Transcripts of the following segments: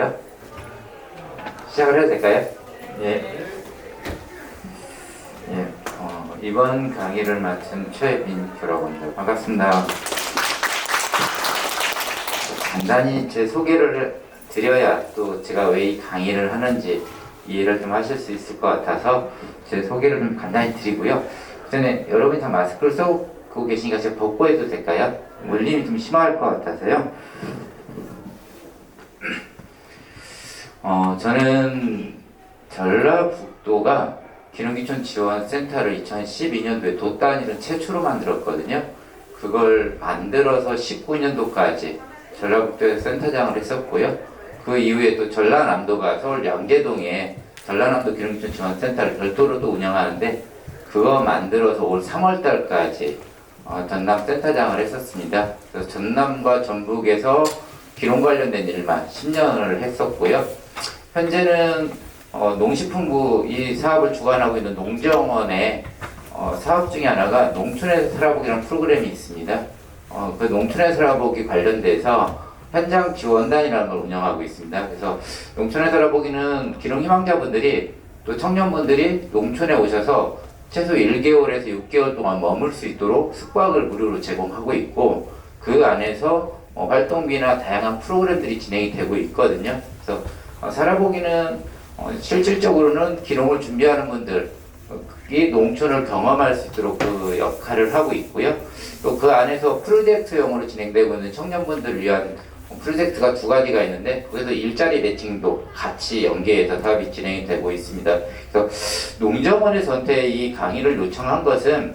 될까요? 시작을 해도 될까요? 예. 예. 이번 강의를 맡은 최빈 교라고합니다. 반갑습니다. 간단히 제 소개를 드려야 또 제가 왜 이 강의를 하는지 이해를 좀 하실 수 있을 것 같아서 제 소개를 좀 간단히 드리고요. 그 전에 여러분이 다 마스크를 쓰고 계시니까 제가 벗고 해도 될까요? 물림이 좀 심할 것 같아서요. 저는 전라북도가 기농기촌 지원센터를 2012년도에 도 단위로 최초로 만들었거든요. 그걸 만들어서 19년도까지 전라북도에서 센터장을 했었고요. 그 이후에 또 전라남도가 서울 양재동에 전라남도 기농기촌 지원센터를 별도로 또 운영하는데 그거 만들어서 올 3월달까지 전남 센터장을 했었습니다. 그래서 전남과 전북에서 기농 관련된 일만 10년을 했었고요. 현재는 농식품부 이 사업을 주관하고 있는 농정원의 사업 중에 하나가 농촌에서 살아보기라는 프로그램이 있습니다. 그 농촌에서 살아보기 관련돼서 현장 지원단이라는 걸 운영하고 있습니다. 그래서 농촌에서 살아보기는 기농 희망자분들이 또 청년분들이 농촌에 오셔서 최소 1개월에서 6개월 동안 머물 수 있도록 숙박을 무료로 제공하고 있고 그 안에서 활동비나 다양한 프로그램들이 진행이 되고 있거든요. 그래서 살아보기는 실질적으로는 기농을 준비하는 분들이 농촌을 경험할 수 있도록 그 역할을 하고 있고요. 또 그 안에서 프로젝트형으로 진행되고 있는 청년분들을 위한 프로젝트가 두 가지가 있는데 거기서 일자리 매칭도 같이 연계해서 사업이 진행이 되고 있습니다. 그래서 농정원의 전체 이 강의를 요청한 것은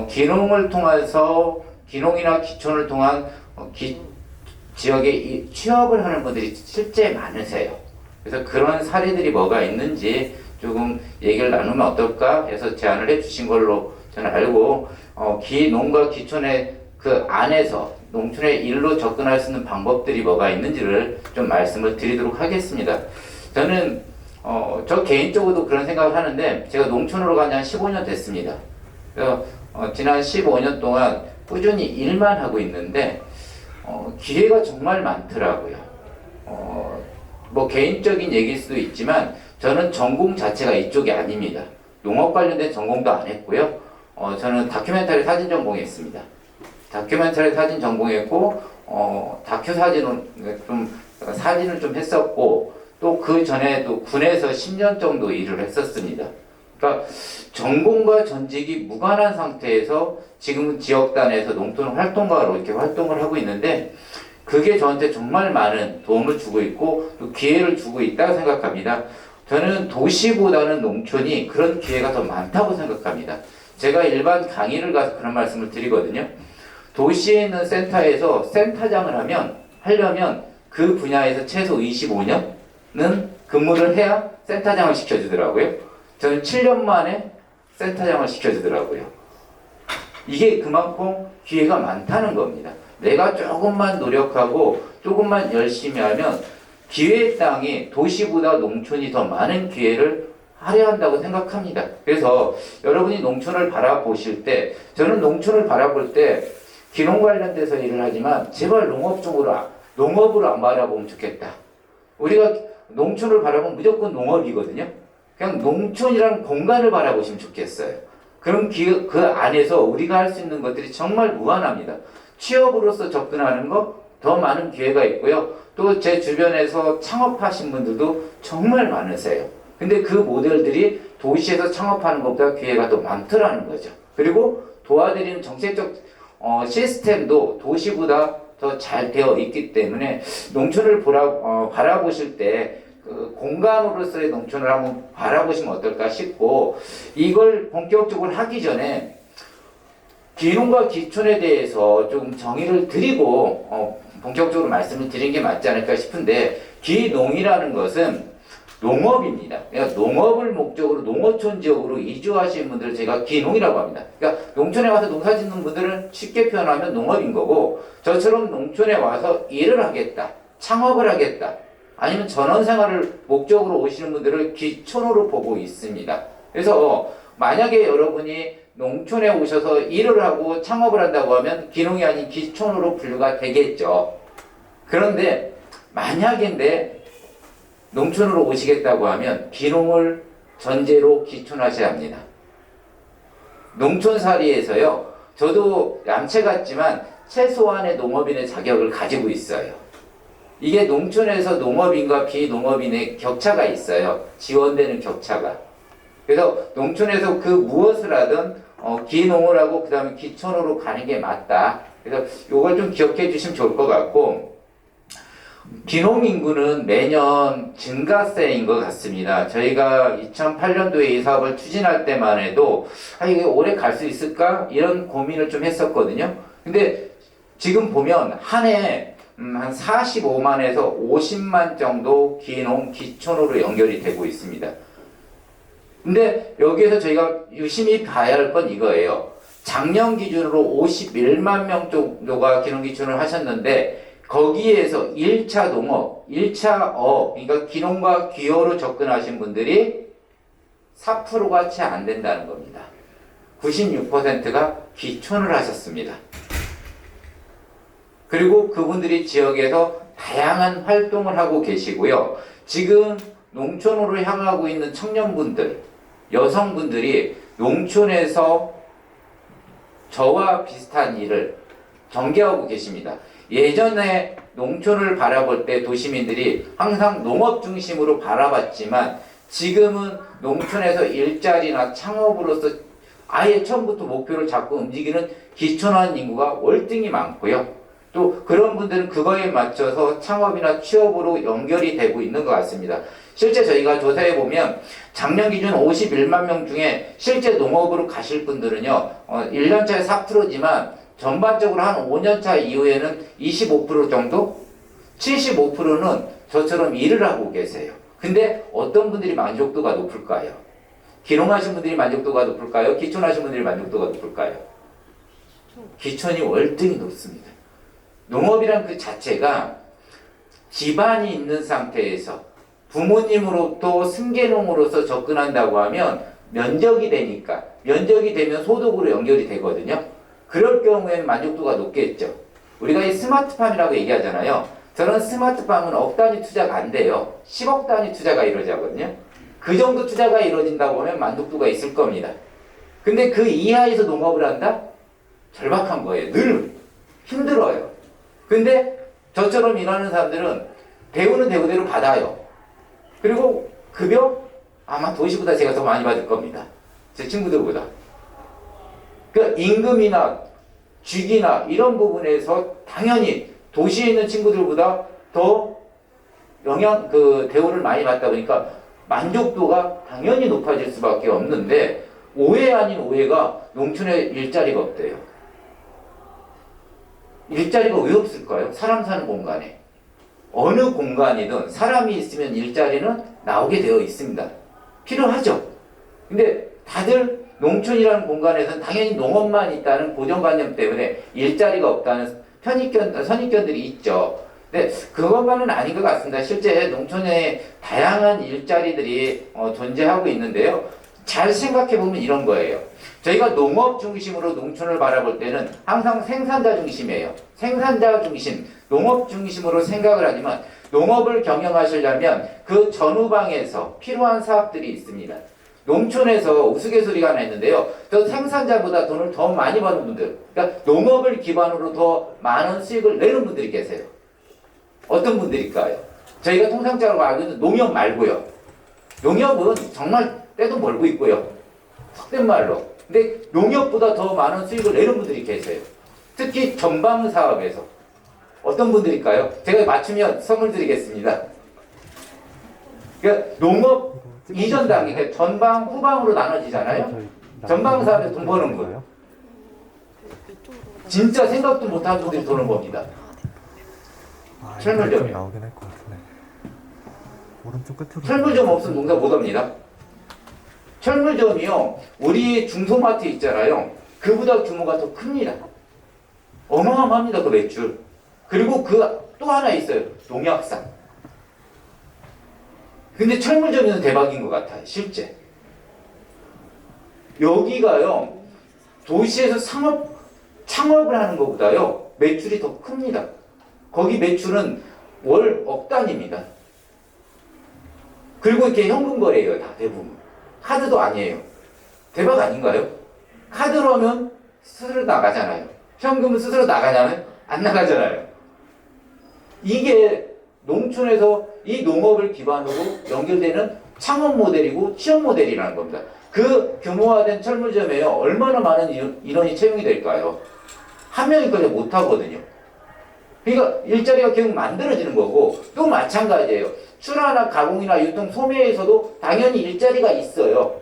기농을 통해서 기농이나 기촌을 통한 지역에 취업을 하는 분들이 실제 많으세요. 그래서 그런 사례들이 뭐가 있는지 조금 얘기를 나누면 어떨까 해서 제안을 해주신 걸로 저는 알고 기농과 기촌의 그 안에서 농촌의 일로 접근할 수 있는 방법들이 뭐가 있는지를 좀 말씀을 드리도록 하겠습니다. 저는 저 개인적으로도 그런 생각을 하는데 제가 농촌으로 간 지 한 15년 됐습니다. 그래서 지난 15년 동안 꾸준히 일만 하고 있는데 기회가 정말 많더라고요. 뭐 개인적인 얘기일 수도 있지만 저는 전공 자체가 이쪽이 아닙니다. 농업 관련된 전공도 안 했고요. 저는 다큐멘터리 사진 전공했습니다. 다큐멘터리 사진 전공했고 다큐 사진은 사진을 좀 했었고 또 그 전에도 군에서 10년 정도 일을 했었습니다. 그러니까 전공과 전직이 무관한 상태에서 지금은 지역단에서 농촌 활동가로 이렇게 활동을 하고 있는데 그게 저한테 정말 많은 도움을 주고 있고 또 기회를 주고 있다고 생각합니다. 저는 도시보다는 농촌이 그런 기회가 더 많다고 생각합니다. 제가 일반 강의를 가서 그런 말씀을 드리거든요. 도시에 있는 센터에서 센터장을 하려면 그 분야에서 최소 25년은 근무를 해야 센터장을 시켜주더라고요. 저는 7년 만에 센터장을 시켜주더라고요. 이게 그만큼 기회가 많다는 겁니다. 내가 조금만 노력하고 조금만 열심히 하면 기회의 땅이 도시보다 농촌이 더 많은 기회를 할애한다고 생각합니다. 그래서 여러분이 농촌을 바라보실 때 저는 농촌을 바라볼 때 기농 관련돼서 일을 하지만 제발 농업으로 안 바라보면 좋겠다. 우리가 농촌을 바라보면 무조건 농업이거든요. 그냥 농촌이라는 공간을 바라보시면 좋겠어요. 그럼 그 안에서 우리가 할 수 있는 것들이 정말 무한합니다. 취업으로서 접근하는 거 더 많은 기회가 있고요. 또 제 주변에서 창업하신 분들도 정말 많으세요. 근데 그 모델들이 도시에서 창업하는 것보다 기회가 더 많더라는 거죠. 그리고 도와드리는 정책적 시스템도 도시보다 더 잘 되어 있기 때문에 농촌을 바라보실 때 그 공간으로서의 농촌을 한번 바라보시면 어떨까 싶고 이걸 본격적으로 하기 전에 기농과 기촌에 대해서 좀 정의를 드리고 본격적으로 말씀을 드린 게 맞지 않을까 싶은데 기농이라는 것은 농업입니다. 그러니까 농업을 목적으로 농어촌 지역으로 이주하시는 분들을 제가 기농이라고 합니다. 그러니까 농촌에 와서 농사 짓는 분들은 쉽게 표현하면 농업인 거고 저처럼 농촌에 와서 일을 하겠다, 창업을 하겠다, 아니면 전원생활을 목적으로 오시는 분들을 기촌으로 보고 있습니다. 그래서 만약에 여러분이 농촌에 오셔서 일을 하고 창업을 한다고 하면 기농이 아닌 기촌으로 분류가 되겠죠. 그런데 만약인데 농촌으로 오시겠다고 하면 귀농을 전제로 기촌하셔야 합니다. 농촌살이에서요, 저도 얌체 같지만 최소한의 농업인의 자격을 가지고 있어요. 이게 농촌에서 농업인과 비농업인의 격차가 있어요. 지원되는 격차가. 그래서 농촌에서 그 무엇을 하든 기농을 하고 그 다음에 기촌으로 가는 게 맞다. 그래서 이걸 좀 기억해 주시면 좋을 것 같고, 기농 인구는 매년 증가세인 것 같습니다. 저희가 2008년도에 이 사업을 추진할 때만 해도 이게 오래 갈 수 있을까? 이런 고민을 좀 했었거든요. 근데 지금 보면 한 해 한 45만에서 50만 정도 기농, 기촌으로 연결이 되고 있습니다. 근데 여기에서 저희가 유심히 봐야 할 건 이거예요. 작년 기준으로 51만 명 정도가 기농, 기촌을 하셨는데 거기에서 1차 농업, 1차 그러니까 기농과 기호로 접근하신 분들이 4%가 채 안 된다는 겁니다. 96%가 기촌을 하셨습니다. 그리고 그분들이 지역에서 다양한 활동을 하고 계시고요. 지금 농촌으로 향하고 있는 청년분들, 여성분들이 농촌에서 저와 비슷한 일을 전개하고 계십니다. 예전에 농촌을 바라볼 때 도시민들이 항상 농업 중심으로 바라봤지만 지금은 농촌에서 일자리나 창업으로서 아예 처음부터 목표를 잡고 움직이는 기촌한 인구가 월등히 많고요. 또 그런 분들은 그거에 맞춰서 창업이나 취업으로 연결이 되고 있는 것 같습니다. 실제 저희가 조사해 보면 작년 기준 51만 명 중에 실제 농업으로 가실 분들은요, 1년차에 4%지만 전반적으로 한 5년차 이후에는 25% 정도? 75%는 저처럼 일을 하고 계세요. 근데 어떤 분들이 만족도가 높을까요? 기농하신 분들이 만족도가 높을까요? 기촌하신 분들이 만족도가 높을까요? 기촌이 월등히 높습니다. 농업이란 그 자체가 기반이 있는 상태에서 부모님으로부터 승계농으로서 접근한다고 하면 면적이 되니까, 면적이 되면 소득으로 연결이 되거든요. 그럴 경우에는 만족도가 높겠죠. 우리가 이 스마트팜이라고 얘기하잖아요. 저는 스마트팜은 억 단위 투자가 안 돼요. 10억 단위 투자가 이루어지거든요. 그 정도 투자가 이루어진다고 하면 만족도가 있을 겁니다. 근데 그 이하에서 농업을 한다? 절박한 거예요. 늘 힘들어요. 근데 저처럼 일하는 사람들은 배우는 대우대로 받아요. 그리고 급여? 아마 도시보다 제가 더 많이 받을 겁니다. 제 친구들보다. 그러니까 임금이나 직위나 이런 부분에서 당연히 도시에 있는 친구들보다 더 대우를 많이 받다 보니까 만족도가 당연히 높아질 수밖에 없는데, 오해 아닌 오해가 농촌에 일자리가 없대요. 일자리가 왜 없을까요? 사람 사는 공간에. 어느 공간이든 사람이 있으면 일자리는 나오게 되어 있습니다. 필요하죠. 근데 다들 농촌이라는 공간에서는 당연히 농업만 있다는 고정관념 때문에 일자리가 없다는 선입견들이 있죠. 근데 그것만은 아닌 것 같습니다. 실제 농촌에 다양한 일자리들이 존재하고 있는데요. 잘 생각해 보면 이런 거예요. 저희가 농업 중심으로 농촌을 바라볼 때는 항상 생산자 중심이에요. 생산자 중심, 농업 중심으로 생각을 하지만 농업을 경영하시려면 그 전후방에서 필요한 사업들이 있습니다. 농촌에서 우스갯소리가 하나 있는데요. 저 생산자보다 돈을 더 많이 버는 분들, 그러니까 농업을 기반으로 더 많은 수익을 내는 분들이 계세요. 어떤 분들일까요? 저희가 통상적으로 알고 있는 농협 말고요. 농협은 정말 떼돈 벌고 있고요. 속된 말로. 근데 농협보다 더 많은 수익을 내는 분들이 계세요. 특히 전방 사업에서. 어떤 분들일까요? 제가 맞추면 선물 드리겠습니다. 그러니까 농업 이전 단계, 전방, 후방으로 나눠지잖아요. 전방 사업에 돈 버는 분. 진짜 생각도 못한 분들이 돈을 법니다. 철물점이요. 나오긴 할 것 같은데. 오른쪽 끝으로. 철물점 없으면 농사 못 합니다. 철물점이요, 우리 중소마트 있잖아요. 그보다 규모가 더 큽니다. 어마어마합니다, 그 매출. 그리고 또 하나 있어요. 농약산. 근데 철물점은 대박인 것 같아요, 실제. 여기가요, 도시에서 창업을 하는 것보다요, 매출이 더 큽니다. 거기 매출은 월 억 단위입니다. 그리고 이렇게 현금 거래예요. 다 대부분. 카드도 아니에요. 대박 아닌가요? 카드로 하면 스스로 나가잖아요. 현금은 스스로 나가냐면 안 나가잖아요. 이게 농촌에서 이 농업을 기반으로 연결되는 창업 모델이고 취업 모델이라는 겁니다. 그 규모화된 철물점에요. 얼마나 많은 인원이 채용이 될까요? 한 명이까지 못 하거든요. 그러니까 일자리가 계속 만들어지는 거고 또 마찬가지예요. 출하나 가공이나 유통, 소매에서도 당연히 일자리가 있어요.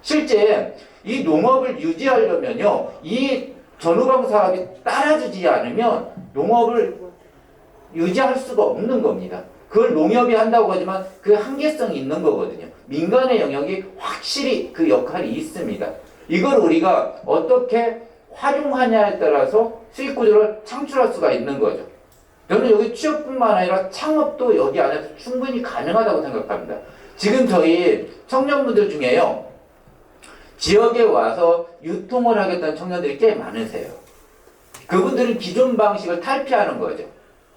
실제 이 농업을 유지하려면요. 이 전후방 사업이 따라주지 않으면 농업을 유지할 수가 없는 겁니다. 그걸 농협이 한다고 하지만 그 한계성이 있는 거거든요. 민간의 영역이 확실히 그 역할이 있습니다. 이걸 우리가 어떻게 활용하냐에 따라서 수익 구조를 창출할 수가 있는 거죠. 저는 여기 취업뿐만 아니라 창업도 여기 안에서 충분히 가능하다고 생각합니다. 지금 저희 청년분들 중에요. 지역에 와서 유통을 하겠다는 청년들이 꽤 많으세요. 그분들은 기존 방식을 탈피하는 거죠.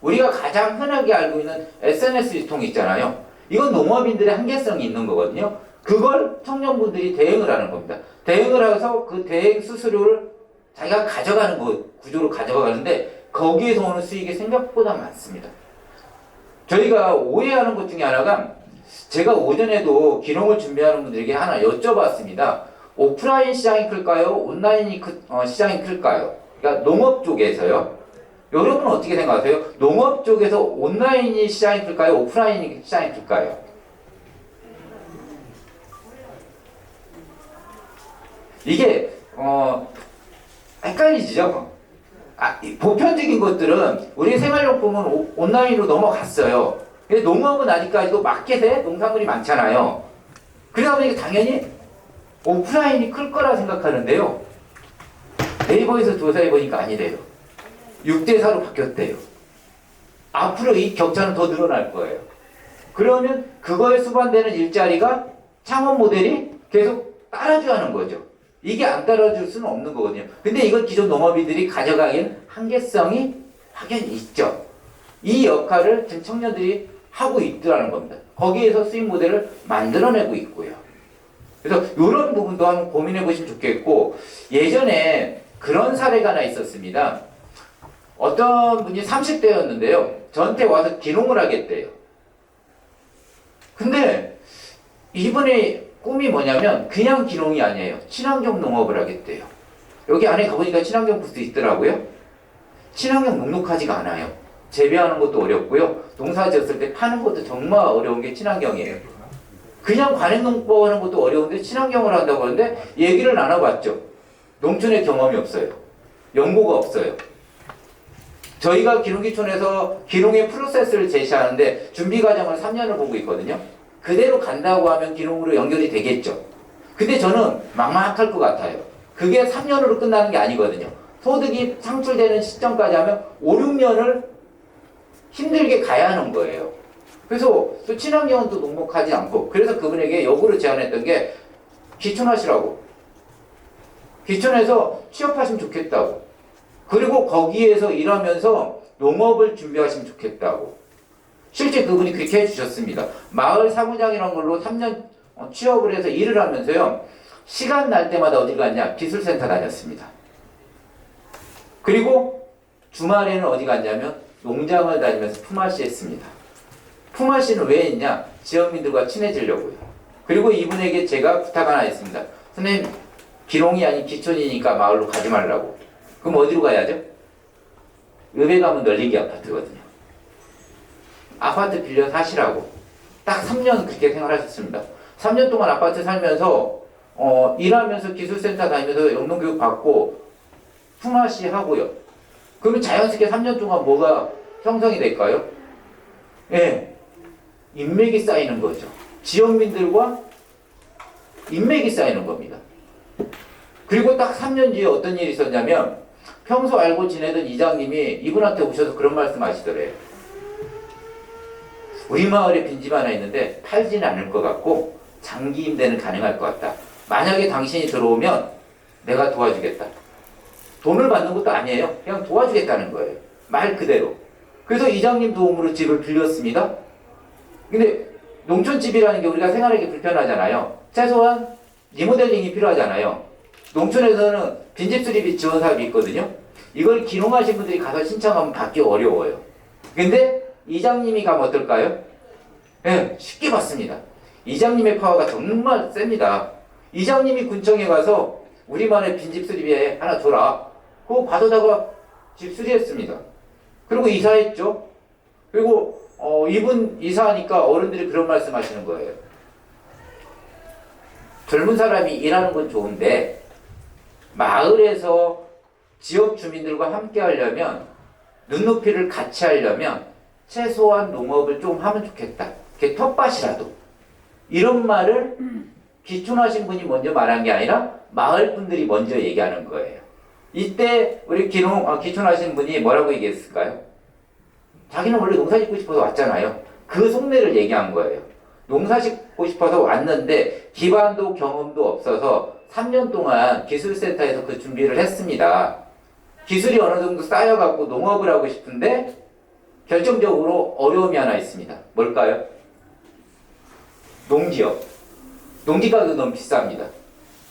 우리가 가장 흔하게 알고 있는 SNS 유통 있잖아요. 이건 농업인들의 한계성이 있는 거거든요. 그걸 청년분들이 대응을 하는 겁니다. 대응을 해서 그 대행 수수료를 자기가 가져가는 구조로 가져가는데 거기에서 오는 수익이 생각보다 많습니다. 저희가 오해하는 것 중에 하나가 제가 오전에도 기록을 준비하는 분들에게 하나 여쭤봤습니다. 오프라인 시장이 클까요? 온라인 시장이 클까요? 그러니까 농업 쪽에서요. 여러분은 어떻게 생각하세요? 농업 쪽에서 온라인이 시장이 클까요? 오프라인이 시장이 클까요? 이게 헷갈리죠? 보편적인 것들은 우리 생활용품은 온라인으로 넘어갔어요. 근데 농업은 아직까지도 마켓에 농산물이 많잖아요. 그러다 보니까 당연히 오프라인이 클 거라 생각하는데요. 네이버에서 조사해보니까 아니래요. 6대4로 바뀌었대요. 앞으로 이 격차는 더 늘어날 거예요. 그러면 그거에 수반되는 일자리가 창업 모델이 계속 따라줘야 하는 거죠. 이게 안 따라줄 수는 없는 거거든요. 근데 이건 기존 농업인들이 가져가기엔 한계성이 확연히 있죠. 이 역할을 지금 청년들이 하고 있더라는 겁니다. 거기에서 수익 모델을 만들어내고 있고요. 그래서 이런 부분도 한번 고민해 보시면 좋겠고, 예전에 그런 사례가 하나 있었습니다. 어떤 분이 30대였는데요. 저한테 와서 기농을 하겠대요. 근데 이분의 꿈이 뭐냐면 그냥 기농이 아니에요. 친환경 농업을 하겠대요. 여기 안에 가보니까 친환경 부스 있더라고요. 친환경 눅눅하지가 않아요. 재배하는 것도 어렵고요. 농사 지었을 때 파는 것도 정말 어려운 게 친환경이에요. 그냥 관행농법 하는 것도 어려운데 친환경을 한다고 하는데 얘기를 나눠봤죠. 농촌에 경험이 없어요. 연고가 없어요. 저희가 기농기촌에서 기농의 프로세스를 제시하는데 준비 과정을 3년을 보고 있거든요. 그대로 간다고 하면 기농으로 연결이 되겠죠. 근데 저는 막막할 것 같아요. 그게 3년으로 끝나는 게 아니거든요. 소득이 창출되는 시점까지 하면 5, 6년을 힘들게 가야 하는 거예요. 그래서 또 친환경은 또 녹록하지 않고, 그래서 그분에게 역으로 제안했던 게 기촌하시라고. 기촌에서 취업하시면 좋겠다고. 그리고 거기에서 일하면서 농업을 준비하시면 좋겠다고. 실제 그분이 그렇게 해주셨습니다. 마을 사무장이라는 걸로 3년 취업을 해서 일을 하면서요. 시간 날 때마다 어디 갔냐? 기술센터 다녔습니다. 그리고 주말에는 어디 갔냐면 농장을 다니면서 품앗이 했습니다. 품앗이는 왜 했냐? 지역민들과 친해지려고요. 그리고 이분에게 제가 부탁 하나 했습니다. 선생님, 기농이 아닌 기촌이니까 마을로 가지 말라고. 그럼 어디로 가야죠? 읍에 가면 널리기 아파트거든요. 아파트 빌려 사시라고. 딱 3년 그렇게 생활하셨습니다. 3년 동안 아파트 살면서 일하면서 기술센터 다니면서 영농교육 받고 품앗이 하고요. 그러면 자연스럽게 3년 동안 뭐가 형성이 될까요? 예, 인맥이 쌓이는 거죠. 지역민들과 인맥이 쌓이는 겁니다. 그리고 딱 3년 뒤에 어떤 일이 있었냐면 평소 알고 지내던 이장님이 이분한테 오셔서 그런 말씀 하시더래요. 우리 마을에 빈집 하나 있는데 팔지는 않을 것 같고 장기 임대는 가능할 것 같다. 만약에 당신이 들어오면 내가 도와주겠다. 돈을 받는 것도 아니에요. 그냥 도와주겠다는 거예요. 말 그대로. 그래서 이장님 도움으로 집을 빌렸습니다. 근데 농촌집이라는 게 우리가 생활하기 불편하잖아요. 최소한 리모델링이 필요하잖아요. 농촌에서는 빈집 수리비 지원 사업이 있거든요. 이걸 기농하신 분들이 가서 신청하면 받기 어려워요. 근데 이장님이 가면 어떨까요? 네, 쉽게 받습니다. 이장님의 파워가 정말 셉니다. 이장님이 군청에 가서 우리만의 빈집 수리비에 하나 줘라. 그거 받아다가 집 수리했습니다. 그리고 이사했죠. 그리고 이분 이사하니까 어른들이 그런 말씀 하시는 거예요. 젊은 사람이 일하는 건 좋은데 마을에서 지역 주민들과 함께 하려면 눈높이를 같이 하려면 최소한 농업을 좀 하면 좋겠다. 그게 텃밭이라도. 이런 말을 기촌하신 분이 먼저 말한 게 아니라 마을 분들이 먼저 얘기하는 거예요. 이때 우리 기촌하신 분이 뭐라고 얘기했을까요? 자기는 원래 농사 짓고 싶어서 왔잖아요. 그 속내를 얘기한 거예요. 농사 짓고 싶어서 왔는데 기반도 경험도 없어서 3년 동안 기술센터에서 그 준비를 했습니다. 기술이 어느 정도 쌓여갖고 농업을 하고 싶은데 결정적으로 어려움이 하나 있습니다. 뭘까요? 농지요. 농지가도 너무 비쌉니다.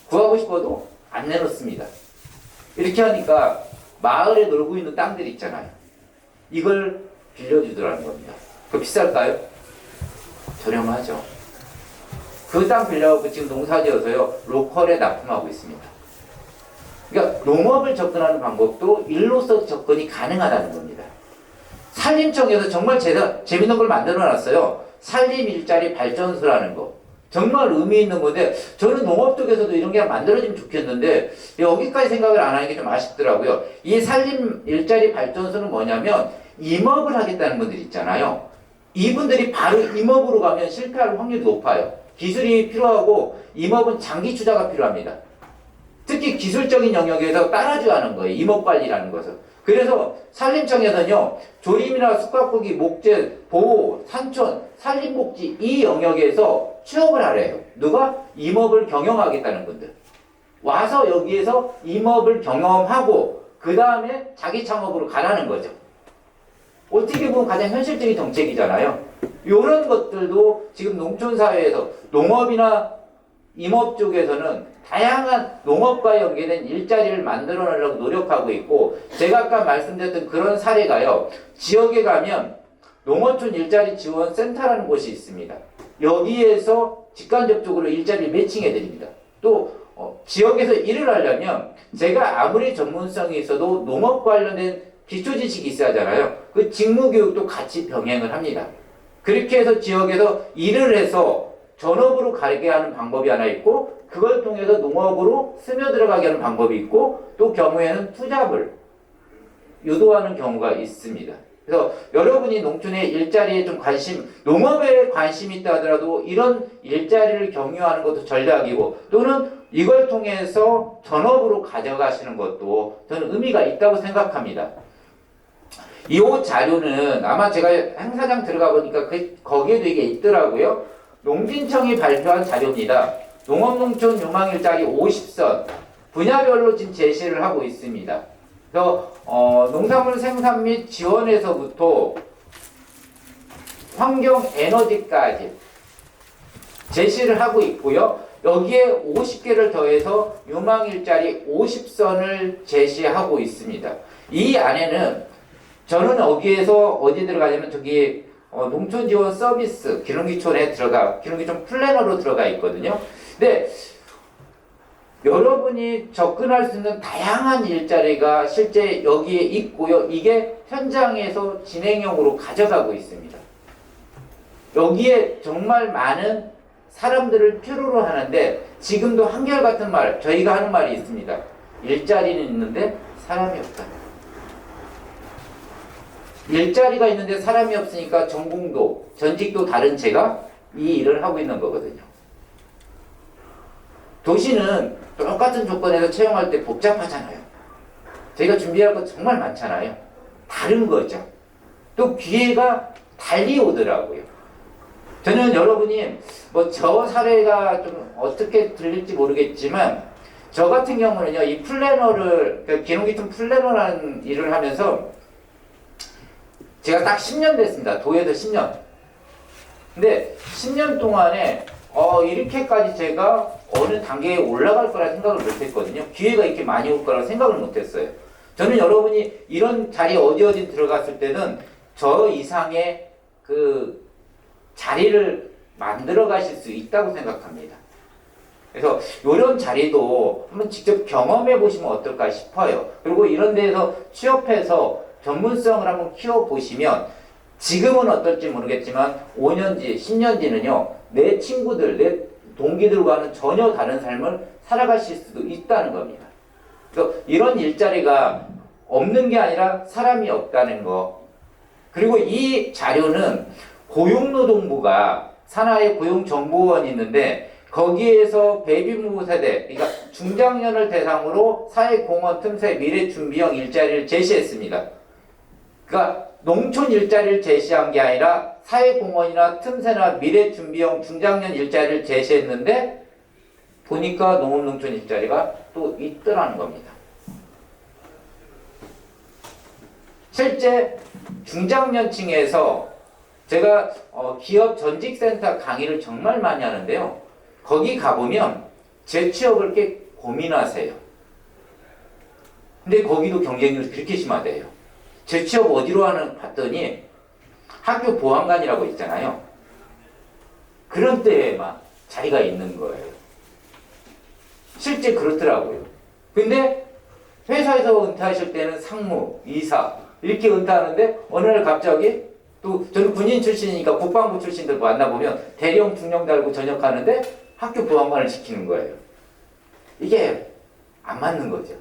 구하고 싶어도 안 내놓습니다. 이렇게 하니까 마을에 놀고 있는 땅들이 있잖아요. 이걸 빌려주더라는 겁니다. 그거 비쌀까요? 저렴하죠. 그 땅 빌려갖고 지금 농사지어서요, 로컬에 납품하고 있습니다. 그러니까 농업을 접근하는 방법도 일로서 접근이 가능하다는 겁니다. 산림청에서 정말 재밌는 걸 만들어 놨어요. 산림 일자리 발전소라는 거. 정말 의미 있는 건데, 저는 농업 쪽에서도 이런 게 만들어지면 좋겠는데, 여기까지 생각을 안 하는 게 좀 아쉽더라고요. 이 산림 일자리 발전소는 뭐냐면, 임업을 하겠다는 분들 있잖아요. 이분들이 바로 임업으로 가면 실패할 확률이 높아요. 기술이 필요하고, 임업은 장기 투자가 필요합니다. 특히 기술적인 영역에서 따라줘야 하는 거예요. 임업관리라는 것은. 그래서 산림청에서는요, 조림이나 숙박고기, 목재, 보호, 산촌, 산림복지 이 영역에서 취업을 하래요. 누가? 임업을 경영하겠다는 분들. 와서 여기에서 임업을 경험하고 그 다음에 자기 창업으로 가라는 거죠. 어떻게 보면 가장 현실적인 정책이잖아요. 이런 것들도 지금 농촌사회에서 농업이나 임업 쪽에서는 다양한 농업과 연계된 일자리를 만들어내려고 노력하고 있고, 제가 아까 말씀드렸던 그런 사례가요, 지역에 가면 농어촌 일자리 지원 센터라는 곳이 있습니다. 여기에서 직간접적으로 일자리를 매칭해 드립니다. 또 지역에서 일을 하려면 제가 아무리 전문성이 있어도 농업 관련된 기초 지식이 있어야 하잖아요. 그 직무 교육도 같이 병행을 합니다. 그렇게 해서 지역에서 일을 해서 전업으로 가게 하는 방법이 하나 있고, 그걸 통해서 농업으로 스며들어가게 하는 방법이 있고, 또 경우에는 투잡을 유도하는 경우가 있습니다. 그래서 여러분이 농촌의 일자리에 좀 농업에 관심이 있다 하더라도 이런 일자리를 경유하는 것도 전략이고, 또는 이걸 통해서 전업으로 가져가시는 것도 저는 의미가 있다고 생각합니다. 이 자료는 아마 제가 행사장 들어가 보니까 거기에도 이게 있더라고요. 농진청이 발표한 자료입니다. 농업농촌 유망일자리 50선 분야별로 지금 제시를 하고 있습니다. 그래서 농산물 생산 및 지원에서부터 환경 에너지까지 제시를 하고 있고요. 여기에 50개를 더해서 유망일자리 50선을 제시하고 있습니다. 이 안에는 저는 여기에서 어디 들어가냐면 저기 농촌지원 서비스 기농기촌에 기농기촌 플래너로 들어가 있거든요. 근데 여러분이 접근할 수 있는 다양한 일자리가 실제 여기에 있고요. 이게 현장에서 진행형으로 가져가고 있습니다. 여기에 정말 많은 사람들을 필요로 하는데, 지금도 한결같은 말, 저희가 하는 말이 있습니다. 일자리는 있는데 사람이 없다. 일자리가 있는데 사람이 없으니까 전공도, 전직도 다른 제가 이 일을 하고 있는 거거든요. 도시는 똑같은 조건에서 채용할 때 복잡하잖아요. 저희가 준비할 거 정말 많잖아요. 다른 거죠. 또 기회가 달리 오더라고요. 저는 여러분이 저 사례가 좀 어떻게 들릴지 모르겠지만, 저 같은 경우는요, 이 플래너를, 그러니까 기농기촌 플래너라는 일을 하면서 제가 딱 10년 됐습니다. 도에서 10년. 근데 10년 동안에 이렇게까지 제가 어느 단계에 올라갈 거라 생각을 못했거든요. 기회가 이렇게 많이 올 거라 생각을 못했어요. 저는 여러분이 이런 자리 어디 들어갔을 때는 저 이상의 그 자리를 만들어 가실 수 있다고 생각합니다. 그래서 이런 자리도 한번 직접 경험해 보시면 어떨까 싶어요. 그리고 이런 데에서 취업해서 전문성을 한번 키워 보시면 지금은 어떨지 모르겠지만 5년 뒤, 10년 뒤는요, 내 친구들, 내 동기들과는 전혀 다른 삶을 살아가실 수도 있다는 겁니다. 그래서 이런 일자리가 없는 게 아니라 사람이 없다는 거. 그리고 이 자료는 고용노동부가 산하의 고용정보원이 있는데 거기에서 베이비부모 세대, 그러니까 중장년을 대상으로 사회공헌 틈새 미래준비형 일자리를 제시했습니다. 그러니까 농촌 일자리를 제시한 게 아니라 사회공헌이나 틈새나 미래준비형 중장년 일자리를 제시했는데 보니까 농업농촌 일자리가 또 있더라는 겁니다. 실제 중장년층에서 제가 기업 전직센터 강의를 정말 많이 하는데요. 거기 가보면 재취업을 꽤 고민하세요. 근데 거기도 경쟁률이 그렇게 심하대요. 재취업 어디로 하는 봤더니 학교 보안관이라고 있잖아요. 그런 때에만 자리가 있는 거예요. 실제 그렇더라고요. 근데 회사에서 은퇴하실 때는 상무, 이사 이렇게 은퇴하는데 어느 날 갑자기 또 저는 군인 출신이니까 국방부 출신들 만나보면 대령 중령 달고 전역하는데 학교 보안관을 시키는 거예요. 이게 안 맞는 거죠.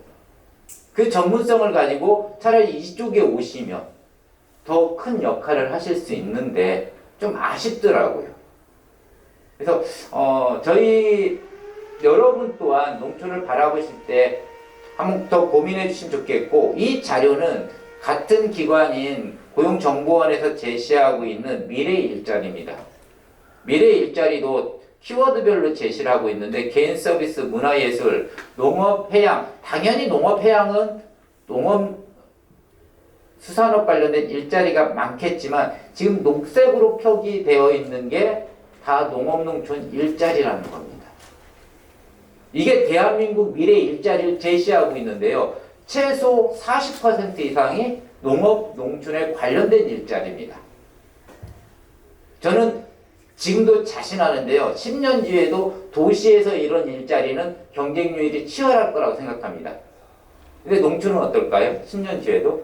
그 전문성을 가지고 차라리 이쪽에 오시면 더 큰 역할을 하실 수 있는데 좀 아쉽더라고요. 그래서 저희 여러분 또한 농촌을 바라보실 때 한번 더 고민해 주시면 좋겠고, 이 자료는 같은 기관인 고용정보원에서 제시하고 있는 미래 일자리입니다. 미래 일자리도 키워드별로 제시를 하고 있는데 개인 서비스, 문화예술, 농업, 해양, 당연히 농업, 해양은 농업, 수산업 관련된 일자리가 많겠지만 지금 녹색으로 표기되어 있는 게 다 농업농촌 일자리라는 겁니다. 이게 대한민국 미래 일자리를 제시하고 있는데요. 최소 40% 이상이 농업, 농촌에 관련된 일자리입니다. 저는 지금도 자신하는데요. 10년 뒤에도 도시에서 이런 일자리는 경쟁률이 치열할 거라고 생각합니다. 근데 농촌은 어떨까요? 10년 뒤에도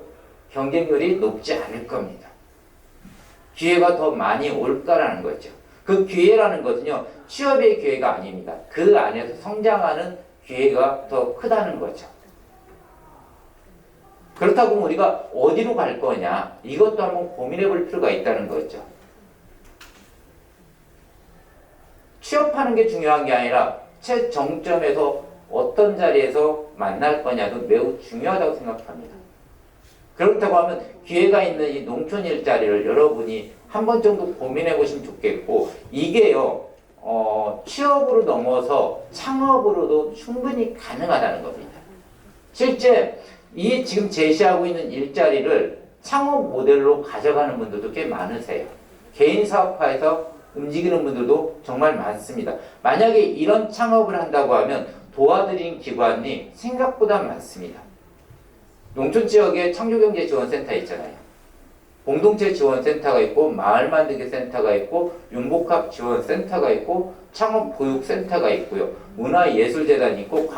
경쟁률이 높지 않을 겁니다. 기회가 더 많이 올 거라는 거죠. 그 기회라는 것은요, 취업의 기회가 아닙니다. 그 안에서 성장하는 기회가 더 크다는 거죠. 그렇다고 우리가 어디로 갈 거냐, 이것도 한번 고민해 볼 필요가 있다는 거죠. 취업하는 게 중요한 게 아니라 최정점에서 어떤 자리에서 만날 거냐도 매우 중요하다고 생각합니다. 그렇다고 하면 기회가 있는 이 농촌 일자리를 여러분이 한 번 정도 고민해 보시면 좋겠고, 이게요, 취업으로 넘어서 창업으로도 충분히 가능하다는 겁니다. 실제 이 지금 제시하고 있는 일자리를 창업 모델로 가져가는 분들도 꽤 많으세요. 개인 사업화에서 움직이는 분들도 정말 많습니다. 만약에 이런 창업을 한다고 하면 도와드린 기관이 생각보다 많습니다. 농촌 지역에 창조경제지원센터 있잖아요. 공동체 지원센터가 있고, 마을만들기 센터가 있고, 융복합 지원센터가 있고, 창업보육센터가 있고요. 문화예술재단이 있고,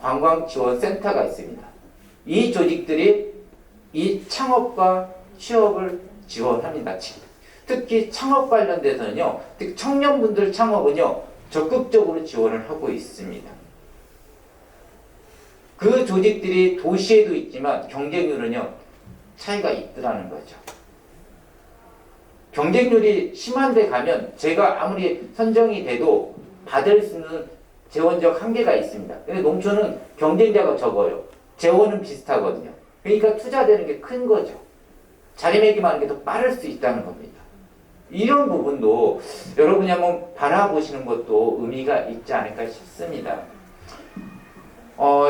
관광지원센터가 있습니다. 이 조직들이 이 창업과 취업을 지원합니다. 특히 창업 관련돼서는요, 특히 청년분들 창업은요, 적극적으로 지원을 하고 있습니다. 그 조직들이 도시에도 있지만 경쟁률은요, 차이가 있더라는 거죠. 경쟁률이 심한 데 가면 제가 아무리 선정이 돼도 받을 수 있는 재원적 한계가 있습니다. 근데 농촌은 경쟁자가 적어요. 재원은 비슷하거든요. 그러니까 투자되는 게 큰 거죠. 자리매김하는 게 더 빠를 수 있다는 겁니다. 이런 부분도 여러분이 한번 바라보시는 것도 의미가 있지 않을까 싶습니다.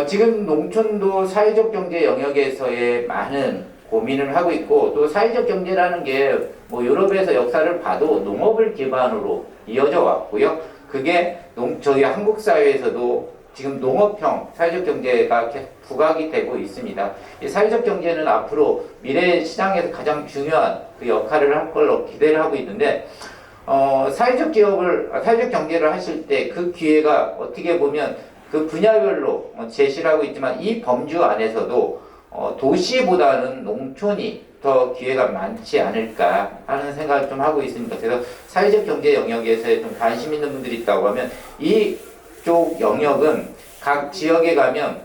지금 농촌도 사회적 경제 영역에서의 많은 고민을 하고 있고, 또 사회적 경제라는 게 뭐 유럽에서 역사를 봐도 농업을 기반으로 이어져 왔고요. 그게 저희 한국 사회에서도 지금 농업형 사회적 경제가 부각이 되고 있습니다. 이 사회적 경제는 앞으로 미래 시장에서 가장 중요한 그 역할을 할 걸로 기대를 하고 있는데, 사회적 경제를 하실 때 그 기회가 어떻게 보면 그 분야별로 제시를 하고 있지만, 이 범주 안에서도 도시보다는 농촌이 더 기회가 많지 않을까 하는 생각을 좀 하고 있습니다. 그래서 사회적 경제 영역에서 좀 관심 있는 분들이 있다고 하면, 이쪽 영역은 각 지역에 가면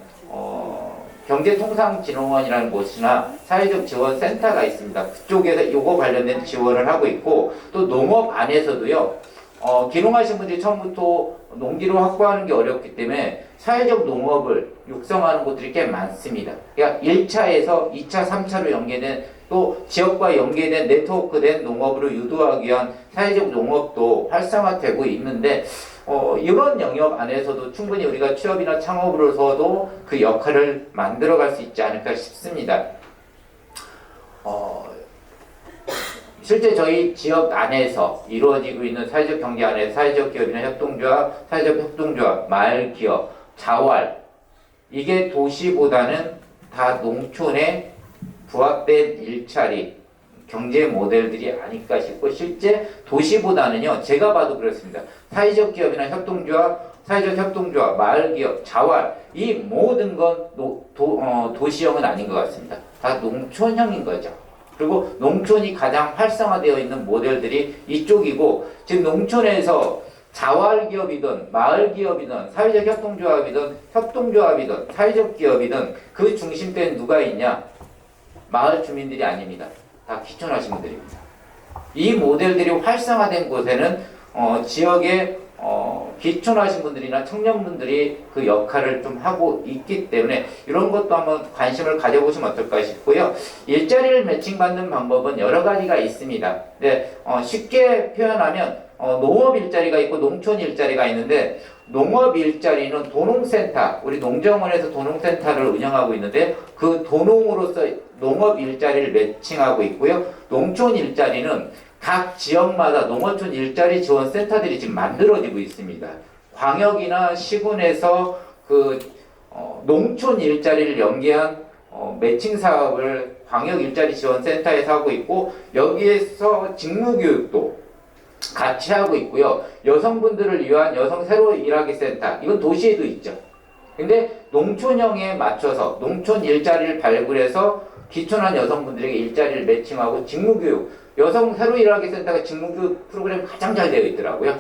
경제통상진흥원이라는 곳이나 사회적 지원센터가 있습니다. 그쪽에서 이거 관련된 지원을 하고 있고, 또 농업 안에서도요, 기농하신 분들이 처음부터 농기로 확보하는 게 어렵기 때문에 사회적 농업을 육성하는 곳들이 꽤 많습니다. 그러니까 1차에서 2차, 3차로 연계된, 또 지역과 연계된 네트워크된 농업으로 유도하기 위한 사회적 농업도 활성화되고 있는데, 이런 영역 안에서도 충분히 우리가 취업이나 창업으로서도 그 역할을 만들어갈 수 있지 않을까 싶습니다. 실제 저희 지역 안에서 이루어지고 있는 사회적 경제 안에 사회적 기업이나 협동조합, 사회적 협동조합, 마을기업, 자활, 이게 도시보다는 다 농촌에 부합된 일자리, 경제 모델들이 아닐까 싶고, 실제 도시보다는요, 제가 봐도 그렇습니다. 사회적 기업이나 협동조합, 사회적 협동조합, 마을기업, 자활, 이 모든 건 도시형은 아닌 것 같습니다. 다 농촌형인 거죠. 그리고 농촌이 가장 활성화되어 있는 모델들이 이쪽이고, 지금 농촌에서 자활기업이든 마을기업이든 사회적 협동조합이든 협동조합이든 사회적 기업이든 그 중심대는 누가 있냐? 마을 주민들이 아닙니다. 다 귀촌하신 분들입니다. 이 모델들이 활성화된 곳에는 지역의 귀촌하신 분들이나 청년분들이 그 역할을 좀 하고 있기 때문에 이런 것도 한번 관심을 가져보시면 어떨까 싶고요. 일자리를 매칭받는 방법은 여러 가지가 있습니다. 네, 쉽게 표현하면 농업 일자리가 있고 농촌 일자리가 있는데, 농업 일자리는 도농센터, 우리 농정원에서 도농센터를 운영하고 있는데, 그 도농으로서 농업 일자리를 매칭하고 있고요. 농촌 일자리는 각 지역마다 농어촌 일자리 지원 센터들이 지금 만들어지고 있습니다. 광역이나 시군에서 그 농촌 일자리를 연계한 매칭 사업을 광역 일자리 지원 센터에서 하고 있고, 여기에서 직무 교육도 같이 하고 있고요. 여성분들을 위한 여성 새로 일하기 센터, 이건 도시에도 있죠. 근데 농촌형에 맞춰서 농촌 일자리를 발굴해서 귀촌한 여성분들에게 일자리를 매칭하고 직무교육, 여성 새로 일하기 센터가 직무교육 프로그램이 가장 잘 되어 있더라고요.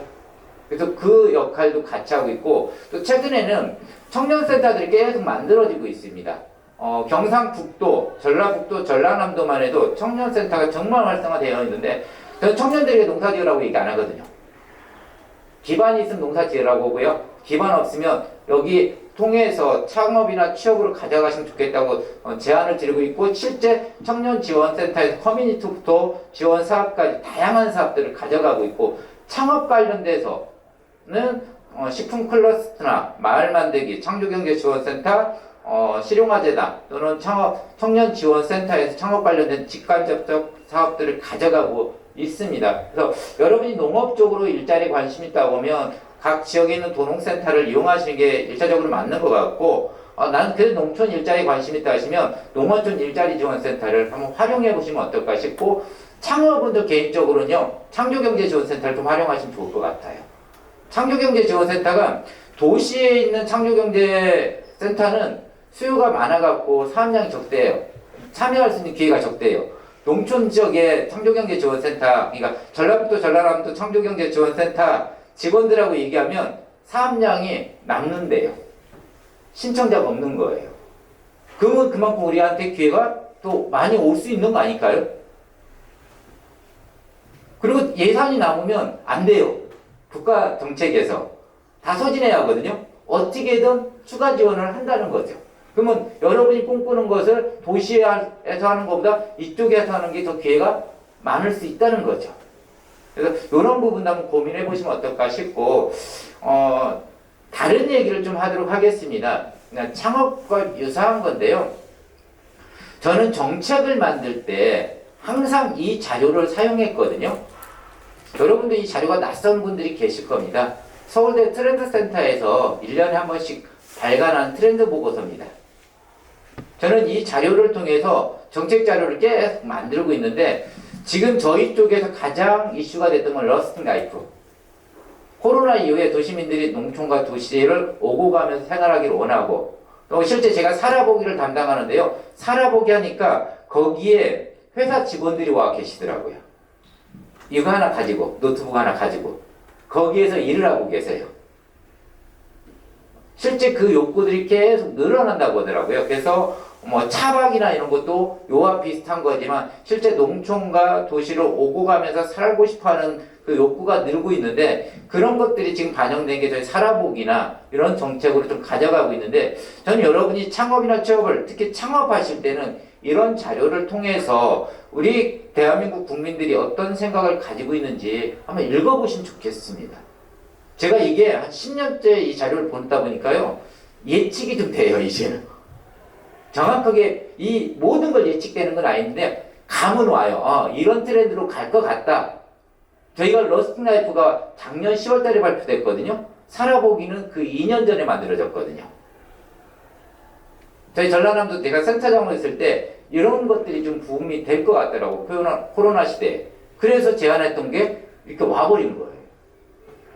그래서 그 역할도 같이 하고 있고, 또 최근에는 청년센터들이 계속 만들어지고 있습니다. 경상북도, 전라북도, 전라남도만 해도 청년센터가 정말 활성화되어 있는데, 저는 청년들에게 농사 지으라고 얘기 안 하거든요. 기반이 있으면 농사 지으라고 하고요. 기반 없으면 여기 통해서 창업이나 취업으로 가져가시면 좋겠다고 제안을 드리고 있고, 실제 청년지원센터에서 커뮤니티부터 지원 사업까지 다양한 사업들을 가져가고 있고, 창업 관련돼서는 식품 클러스터나 마을 만들기, 창조경제지원센터, 실용화재단 또는 청년지원센터에서 창업 관련된 직간접적 사업들을 가져가고 있습니다. 그래서 여러분이 농업 쪽으로 일자리 관심 있다고 하면 각 지역에 있는 도농센터를 이용하시는 게 1차적으로 맞는 것 같고, 나는 그래도 농촌 일자리 관심 있다 하시면 농어촌 일자리 지원센터를 한번 활용해 보시면 어떨까 싶고, 창업분들 개인적으로는요, 창조경제지원센터를 좀 활용하시면 좋을 것 같아요. 창조경제지원센터가 도시에 있는 창조경제센터는 수요가 많아갖고 사업량이 적대요. 참여할 수 있는 기회가 적대요. 농촌 지역의 창조경제지원센터, 그러니까 전라북도, 전라남도 창조경제지원센터 직원들하고 얘기하면 사업량이 남는데요. 신청자가 없는 거예요. 그러면 그만큼 우리한테 기회가 또 많이 올 수 있는 거 아닐까요? 그리고 예산이 남으면 안 돼요. 국가 정책에서 다 소진해야 하거든요. 어떻게든 추가 지원을 한다는 거죠. 그러면 여러분이 꿈꾸는 것을 도시에서 하는 것보다 이쪽에서 하는 게 더 기회가 많을 수 있다는 거죠. 그래서 이런 부분도 한번 고민해 보시면 어떨까 싶고, 다른 얘기를 좀 하도록 하겠습니다. 그냥 창업과 유사한 건데요. 저는 정책을 만들 때 항상 이 자료를 사용했거든요. 여러분들 이 자료가 낯선 분들이 계실 겁니다. 서울대 트렌드센터에서 1년에 한 번씩 발간한 트렌드 보고서입니다. 저는 이 자료를 통해서 정책 자료를 계속 만들고 있는데 지금 저희 쪽에서 가장 이슈가 됐던 건 러스팅 라이프. 코로나 이후에 도시민들이 농촌과 도시를 오고 가면서 생활하기를 원하고 또 실제 제가 살아보기를 담당하는데요. 살아보기 하니까 거기에 회사 직원들이 와 계시더라고요. 이거 하나 가지고 노트북 하나 가지고 거기에서 일을 하고 계세요. 실제 그 욕구들이 계속 늘어난다고 하더라고요. 그래서 뭐 차박이나 이런 것도 요와 비슷한 거지만 실제 농촌과 도시를 오고 가면서 살고 싶어하는 그 욕구가 늘고 있는데 그런 것들이 지금 반영된 게 저희 살아보기나 이런 정책으로 좀 가져가고 있는데 저는 여러분이 창업이나 취업을 특히 창업하실 때는 이런 자료를 통해서 우리 대한민국 국민들이 어떤 생각을 가지고 있는지 한번 읽어보시면 좋겠습니다. 제가 이게 한 10년째 이 자료를 보다 보니까요. 예측이 좀 돼요, 이제는. 정확하게 이 모든 걸 예측되는 건 아닌데 감은 와요. 이런 트렌드로 갈 것 같다. 저희가 러스팅 라이프가 작년 10월 달에 발표됐거든요. 살아보기는 그 2년 전에 만들어졌거든요. 저희 전라남도 내가 센터장으로 있을 때 이런 것들이 좀 부음이 될 것 같더라고. 코로나 시대에. 그래서 제안했던 게 이렇게 와버린 거예요.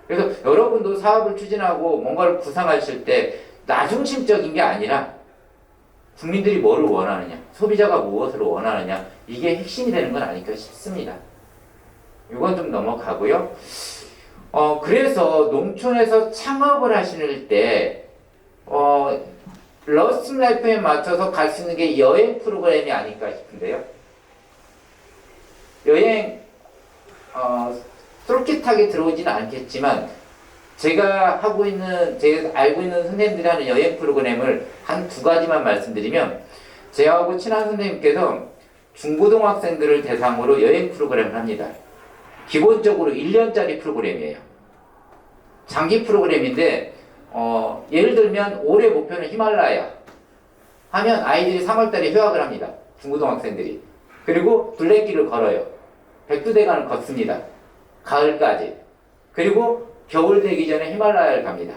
그래서 여러분도 사업을 추진하고 뭔가를 구상하실 때 나중심적인 게 아니라 국민들이 뭐를 원하느냐, 소비자가 무엇을 원하느냐, 이게 핵심이 되는 건 아닐까 싶습니다. 이건 좀 넘어가고요. 그래서 농촌에서 창업을 하실 때, 러스팅 라이프에 맞춰서 갈 수 있는 게 여행 프로그램이 아닐까 싶은데요. 여행, 솔깃하게 들어오지는 않겠지만, 제가 알고 있는 선생님들이 하는 여행 프로그램을 한 두 가지만 말씀드리면, 제하고 친한 선생님께서 중고등학생들을 대상으로 여행 프로그램을 합니다. 기본적으로 1년짜리 프로그램이에요. 장기 프로그램인데, 예를 들면 올해 목표는 히말라야 하면 아이들이 3월달에 휴학을 합니다. 중고등학생들이. 그리고 둘레길을 걸어요. 백두대간을 걷습니다. 가을까지. 그리고 겨울 되기 전에 히말라야를 갑니다.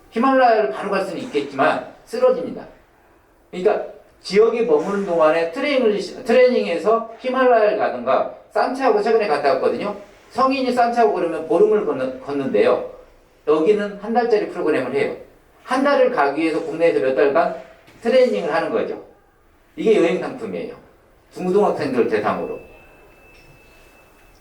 히말라야를 바로 갈 수는 있겠지만 쓰러집니다. 그러니까 지역에 머무는 동안에 트레이닝해서 히말라야를 가든가 산티아고 최근에 갔다 왔거든요. 성인이 산티아고 그러면 보름을 걷는데요. 여기는 한 달짜리 프로그램을 해요. 한 달을 가기 위해서 국내에서 몇 달간 트레이닝을 하는 거죠. 이게 여행 상품이에요. 중고등학생들 대상으로.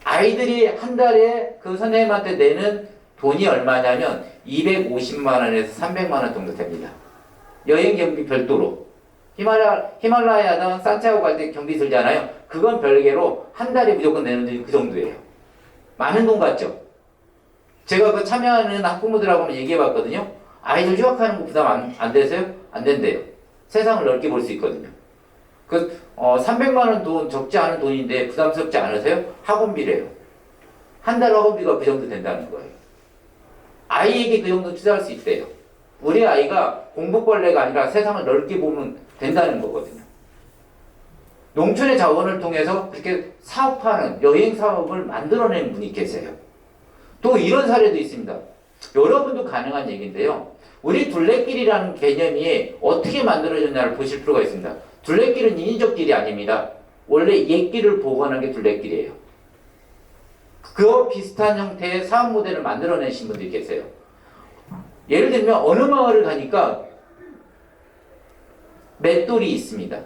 아이들이 한 달에 그 선생님한테 내는 돈이 얼마냐면 250만 원에서 300만 원 정도 됩니다. 여행 경비 별도로. 히말라야든 산티아고 갈 때 경비 들잖아요. 그건 별개로 한 달에 무조건 내는 돈이 그 정도예요. 많은 돈 같죠? 제가 그 참여하는 학부모들하고 얘기해 봤거든요. 아이들 휴학하는 거 부담 안 되세요? 안 된대요. 세상을 넓게 볼 수 있거든요. 300만 원 돈 적지 않은 돈인데 부담스럽지 않으세요? 학원비래요. 한 달 학원비가 그 정도 된다는 거예요. 아이에게 그 정도 투자할 수 있대요. 우리 아이가 공부벌레가 아니라 세상을 넓게 보면 된다는 거거든요. 농촌의 자원을 통해서 그렇게 사업하는 여행 사업을 만들어낸 분이 계세요. 또 이런 사례도 있습니다. 여러분도 가능한 얘기인데요. 우리 둘레길이라는 개념이 어떻게 만들어졌냐를 보실 필요가 있습니다. 둘레길은 인위적 길이 아닙니다. 원래 옛길을 복원한 게 둘레길이에요. 그와 비슷한 형태의 사업 모델을 만들어내신 분들이 계세요. 예를 들면 어느 마을을 가니까 맷돌이 있습니다.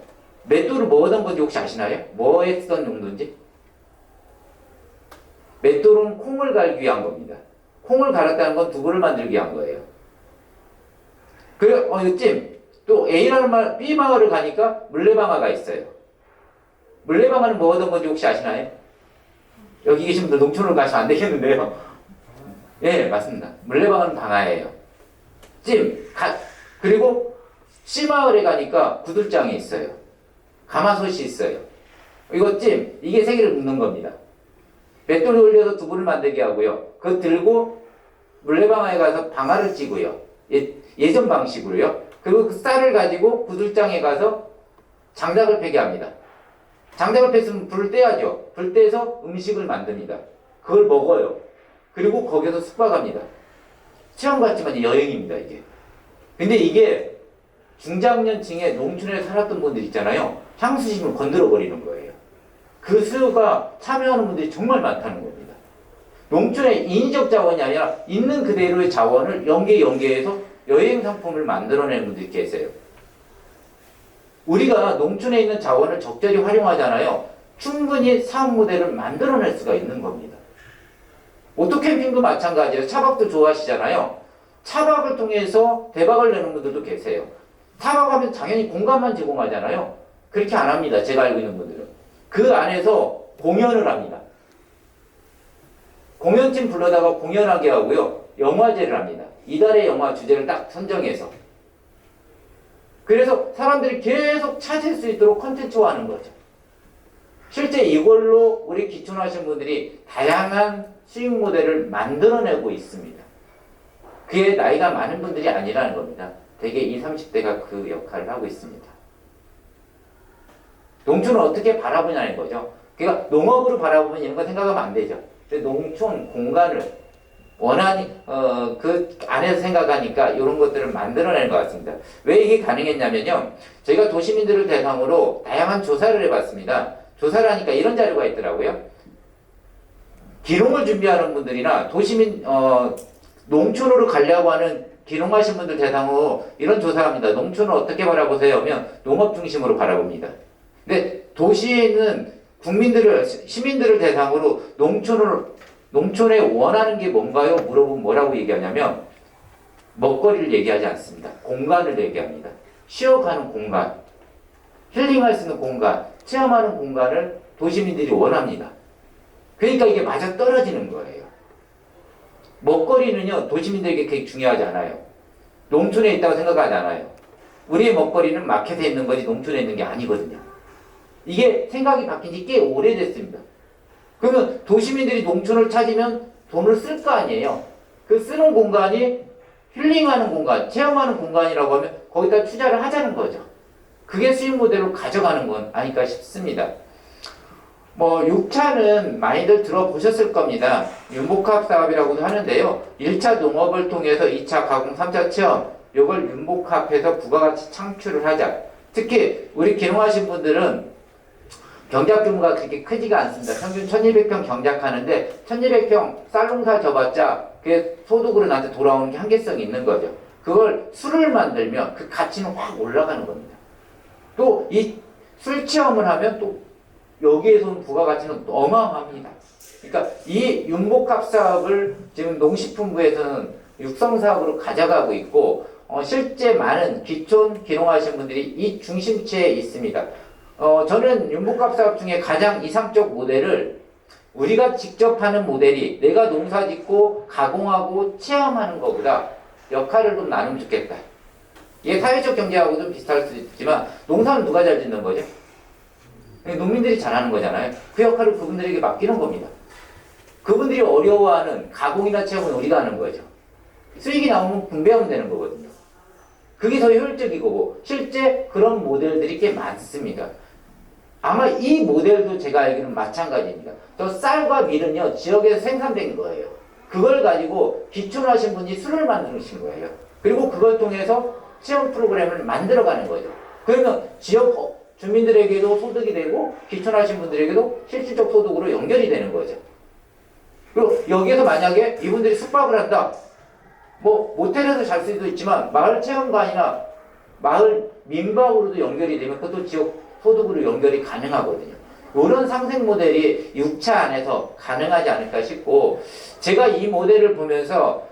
맷돌을 뭐 하던 건지 혹시 아시나요? 뭐에 쓰던 용도인지? 맷돌은 콩을 갈기 위한 겁니다. 콩을 갈았다는 건 두부를 만들기 위한 거예요. 그리고 요즘 또 A라는 B 마을을 가니까 물레방아가 있어요. 물레방아는 뭐 하던 건지 혹시 아시나요? 여기 계신 분들 농촌을 가시면 안 되겠는데요. 예, 맞습니다. 물레방아는 방아예요. 그리고 C 마을에 가니까 구들장이 있어요. 가마솥이 있어요. 이게 세 개를 묶는 겁니다. 맷돌에 올려서 두부를 만들게 하고요. 그거 들고 물레방아에 가서 방아를 찌고요. 예전 방식으로요. 그리고 그 쌀을 가지고 구들장에 가서 장작을 패게 합니다. 장작을 뺐으면 불을 떼야죠. 불 떼서 음식을 만듭니다. 그걸 먹어요. 그리고 거기서 숙박합니다. 체험 같지만 여행입니다, 이게. 근데 이게 중장년층에 농촌에 살았던 분들 있잖아요. 향수심을 건드려 버리는 거예요. 그 수요가 참여하는 분들이 정말 많다는 겁니다. 농촌의 인위적 자원이 아니라 있는 그대로의 자원을 연계해서 여행 상품을 만들어내는 분들이 계세요. 우리가 농촌에 있는 자원을 적절히 활용하잖아요. 충분히 사업 모델을 만들어낼 수가 있는 겁니다. 오토캠핑도 마찬가지예요. 차박도 좋아하시잖아요. 차박을 통해서 대박을 내는 분들도 계세요. 차박하면 당연히 공간만 제공하잖아요. 그렇게 안 합니다. 제가 알고 있는 분들은. 그 안에서 공연을 합니다. 공연팀 불러다가 공연하게 하고요. 영화제를 합니다. 이달의 영화 주제를 딱 선정해서. 그래서 사람들이 계속 찾을 수 있도록 컨텐츠화하는 거죠. 실제 이걸로 우리 기촌하신 분들이 다양한 수익 모델을 만들어내고 있습니다. 그게 나이가 많은 분들이 아니라는 겁니다. 대개 20, 30대가 그 역할을 하고 있습니다. 농촌을 어떻게 바라보냐는 거죠. 그러니까 농업으로 바라보면 이런 거 생각하면 안 되죠. 근데 농촌 공간을 원하니 그 안에서 생각하니까 이런 것들을 만들어내는 것 같습니다. 왜 이게 가능했냐면요. 저희가 도시민들을 대상으로 다양한 조사를 해봤습니다. 조사를 하니까 이런 자료가 있더라고요. 기농을 준비하는 분들이나 도시민 농촌으로 가려고 하는 기농하신 분들 대상으로 이런 조사합니다. 농촌을 어떻게 바라보세요? 하면 농업 중심으로 바라봅니다. 근데 도시에 있는 시민들을 대상으로 농촌에 원하는 게 뭔가요? 물어보면 뭐라고 얘기하냐면 먹거리를 얘기하지 않습니다. 공간을 얘기합니다. 쉬어가는 공간, 힐링할 수 있는 공간, 체험하는 공간을 도시민들이 원합니다. 그러니까 이게 맞아 떨어지는 거예요. 먹거리는요, 도시민들에게 그렇게 중요하지 않아요. 농촌에 있다고 생각하지 않아요. 우리의 먹거리는 마켓에 있는 거지 농촌에 있는 게 아니거든요. 이게 생각이 바뀐 지 꽤 오래됐습니다. 그러면 도시민들이 농촌을 찾으면 돈을 쓸 거 아니에요. 그 쓰는 공간이 힐링하는 공간, 체험하는 공간이라고 하면 거기다 투자를 하자는 거죠. 그게 수익 모델로 가져가는 건 아닐까 싶습니다. 6차는 많이들 들어보셨을 겁니다. 윤복합 사업이라고도 하는데요. 1차 농업을 통해서 2차 가공, 3차 체험, 이걸 윤복합해서 부가가치 창출을 하자. 특히 우리 기농하신 분들은 경작 규모가 그렇게 크지가 않습니다. 평균 1200평 경작하는데 1200평 쌀농사 져봤자 그게 소득으로 나한테 돌아오는 게 한계성이 있는 거죠. 그걸 술을 만들면 그 가치는 확 올라가는 겁니다. 또 이 술 체험을 하면 또 여기에서 온 부가가치는 어마어마합니다. 그러니까 이 윤복합 사업을 지금 농식품부에서는 육성사업으로 가져가고 있고 실제 많은 기촌 기농하신 분들이 이 중심체에 있습니다. 저는 윤복합 사업 중에 가장 이상적 모델을 우리가 직접 하는 모델이 내가 농사 짓고 가공하고 체험하는 것보다 역할을 좀 나누면 좋겠다. 이게 사회적 경제하고 좀 비슷할 수 있지만 농사는 누가 잘 짓는 거죠? 농민들이 잘하는 거잖아요. 그 역할을 그분들에게 맡기는 겁니다. 그분들이 어려워하는 가공이나 체험은 우리가 하는 거죠. 수익이 나오면 분배하면 되는 거거든요. 그게 더 효율적이고 실제 그런 모델들이 꽤 많습니다. 아마 이 모델도 제가 알기로는 마찬가지입니다. 저 쌀과 밀은요 지역에서 생산된 거예요. 그걸 가지고 기촌하신 분이 술을 만드신 거예요. 그리고 그걸 통해서 체험 프로그램을 만들어가는 거죠. 그러면 지역 주민들에게도 소득이 되고 기촌하신 분들에게도 실질적 소득으로 연결이 되는 거죠. 그리고 여기에서 만약에 이분들이 숙박을 한다. 모텔에서 잘 수도 있지만 마을 체험관이나 마을 민박으로도 연결이 되면 그것도 지역 소득으로 연결이 가능하거든요. 이런 상생 모델이 6차 안에서 가능하지 않을까 싶고 제가 이 모델을 보면서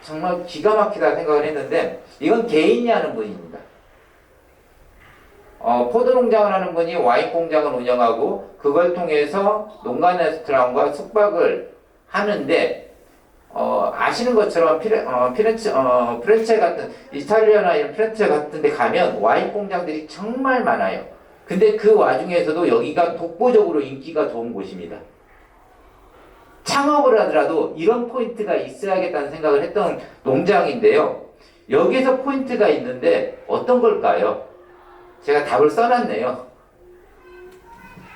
정말 기가 막히다 생각을 했는데 이건 개인이 하는 분입니다. 포도농장을 하는 분이 와인 공장을 운영하고 그걸 통해서 농가 레스토랑과 숙박을 하는데 아시는 것처럼 프렌체 같은 이탈리아나 이런 프렌체 같은 데 가면 와인 공장들이 정말 많아요. 근데 그 와중에서도 여기가 독보적으로 인기가 좋은 곳입니다. 창업을 하더라도 이런 포인트가 있어야겠다는 생각을 했던 농장인데요. 여기서 포인트가 있는데 어떤 걸까요? 제가 답을 써놨네요.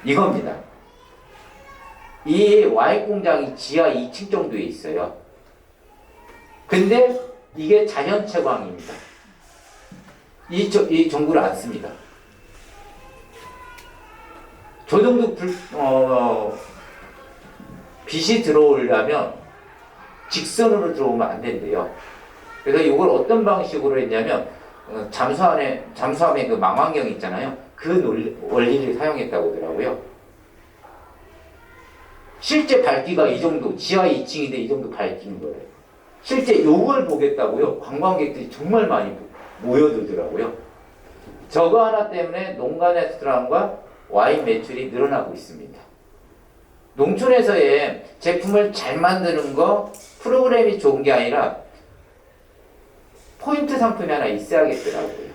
이겁니다. 이 와인 공장이 지하 2층 정도에 있어요. 근데 이게 자연 채광입니다. 이 전구를 안 씁니다. 저 정도 빛이 들어오려면 직선으로 들어오면 안 된대요. 그래서 이걸 어떤 방식으로 했냐면 잠수함의 그 망원경 있잖아요. 그 원리를 사용했다고 하더라고요. 실제 밝기가 이 정도, 지하 2층인데 이 정도 밝기인 거예요. 실제 이걸 보겠다고요. 관광객들이 정말 많이 모여들더라고요. 저거 하나 때문에 농가 레스토랑과 와인 매출이 늘어나고 있습니다. 농촌에서의 제품을 잘 만드는 거 프로그램이 좋은 게 아니라 포인트 상품이 하나 있어야겠더라고요.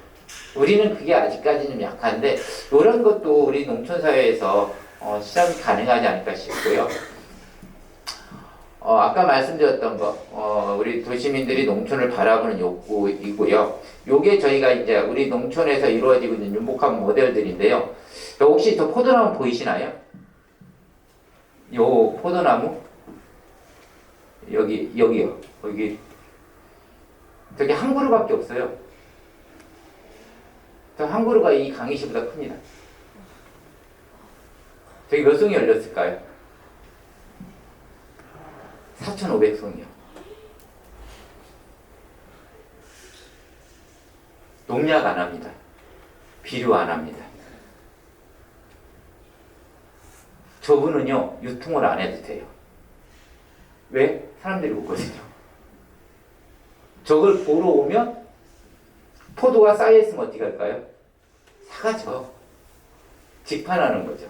우리는 그게 아직까지는 좀 약한데 이런 것도 우리 농촌 사회에서 시작이 가능하지 않을까 싶고요. 아까 말씀드렸던 거, 우리 도시민들이 농촌을 바라보는 욕구이고요. 요게 저희가 이제 우리 농촌에서 이루어지고 있는 윤복합 모델들인데요. 혹시 저 포도나무 보이시나요? 요 포도나무? 여기요. 여기. 저기 한 그루밖에 없어요. 저 한 그루가 이 강의실보다 큽니다. 저기 몇 송이 열렸을까요? 4,500송이요. 농약 안 합니다. 비료 안 합니다. 저분은요, 유통을 안 해도 돼요. 왜? 사람들이 먹거든요. 저걸 보러 오면 포도가 쌓여있으면 어떻게 할까요? 사가죠. 직판하는 거죠.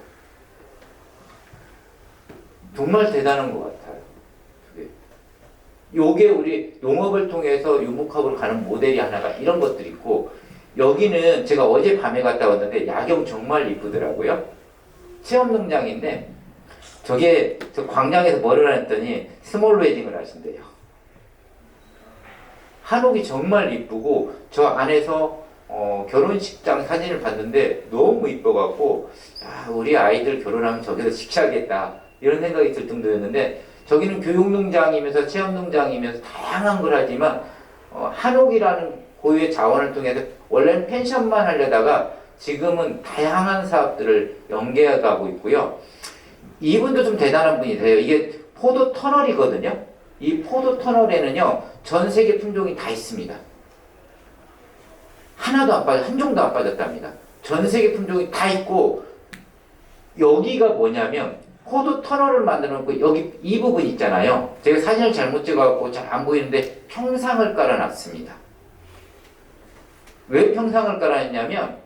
정말 대단한 것 같아요. 요게 우리 농업을 통해서 유목합으로 가는 모델이 하나가 이런 것들이 있고, 여기는 제가 어제 밤에 갔다 왔는데 야경 정말 이쁘더라고요. 체험농장인데 저게 저 광장에서 뭐를 했더니 스몰 웨딩을 하신대요. 한옥이 정말 이쁘고 저 안에서 결혼식장 사진을 봤는데 너무 이뻐갖고 우리 아이들 결혼하면 저기서 시켜야겠다 이런 생각이 들 정도였는데, 저기는 교육농장이면서 체험농장이면서 다양한 걸 하지만 한옥이라는 고유의 자원을 통해서 원래는 펜션만 하려다가 지금은 다양한 사업들을 연계해가고 있고요. 이분도 좀 대단한 분이세요. 이게 포도 터널이거든요. 이 포도 터널에는요, 전 세계 품종이 다 있습니다. 하나도 안 빠져, 한 종도 안 빠졌답니다. 전 세계 품종이 다 있고, 여기가 뭐냐면 포도 터널을 만들어 놓고 여기 이 부분 있잖아요. 제가 사진을 잘못 찍어갖고 잘 안 보이는데 평상을 깔아놨습니다. 왜 평상을 깔아놨냐면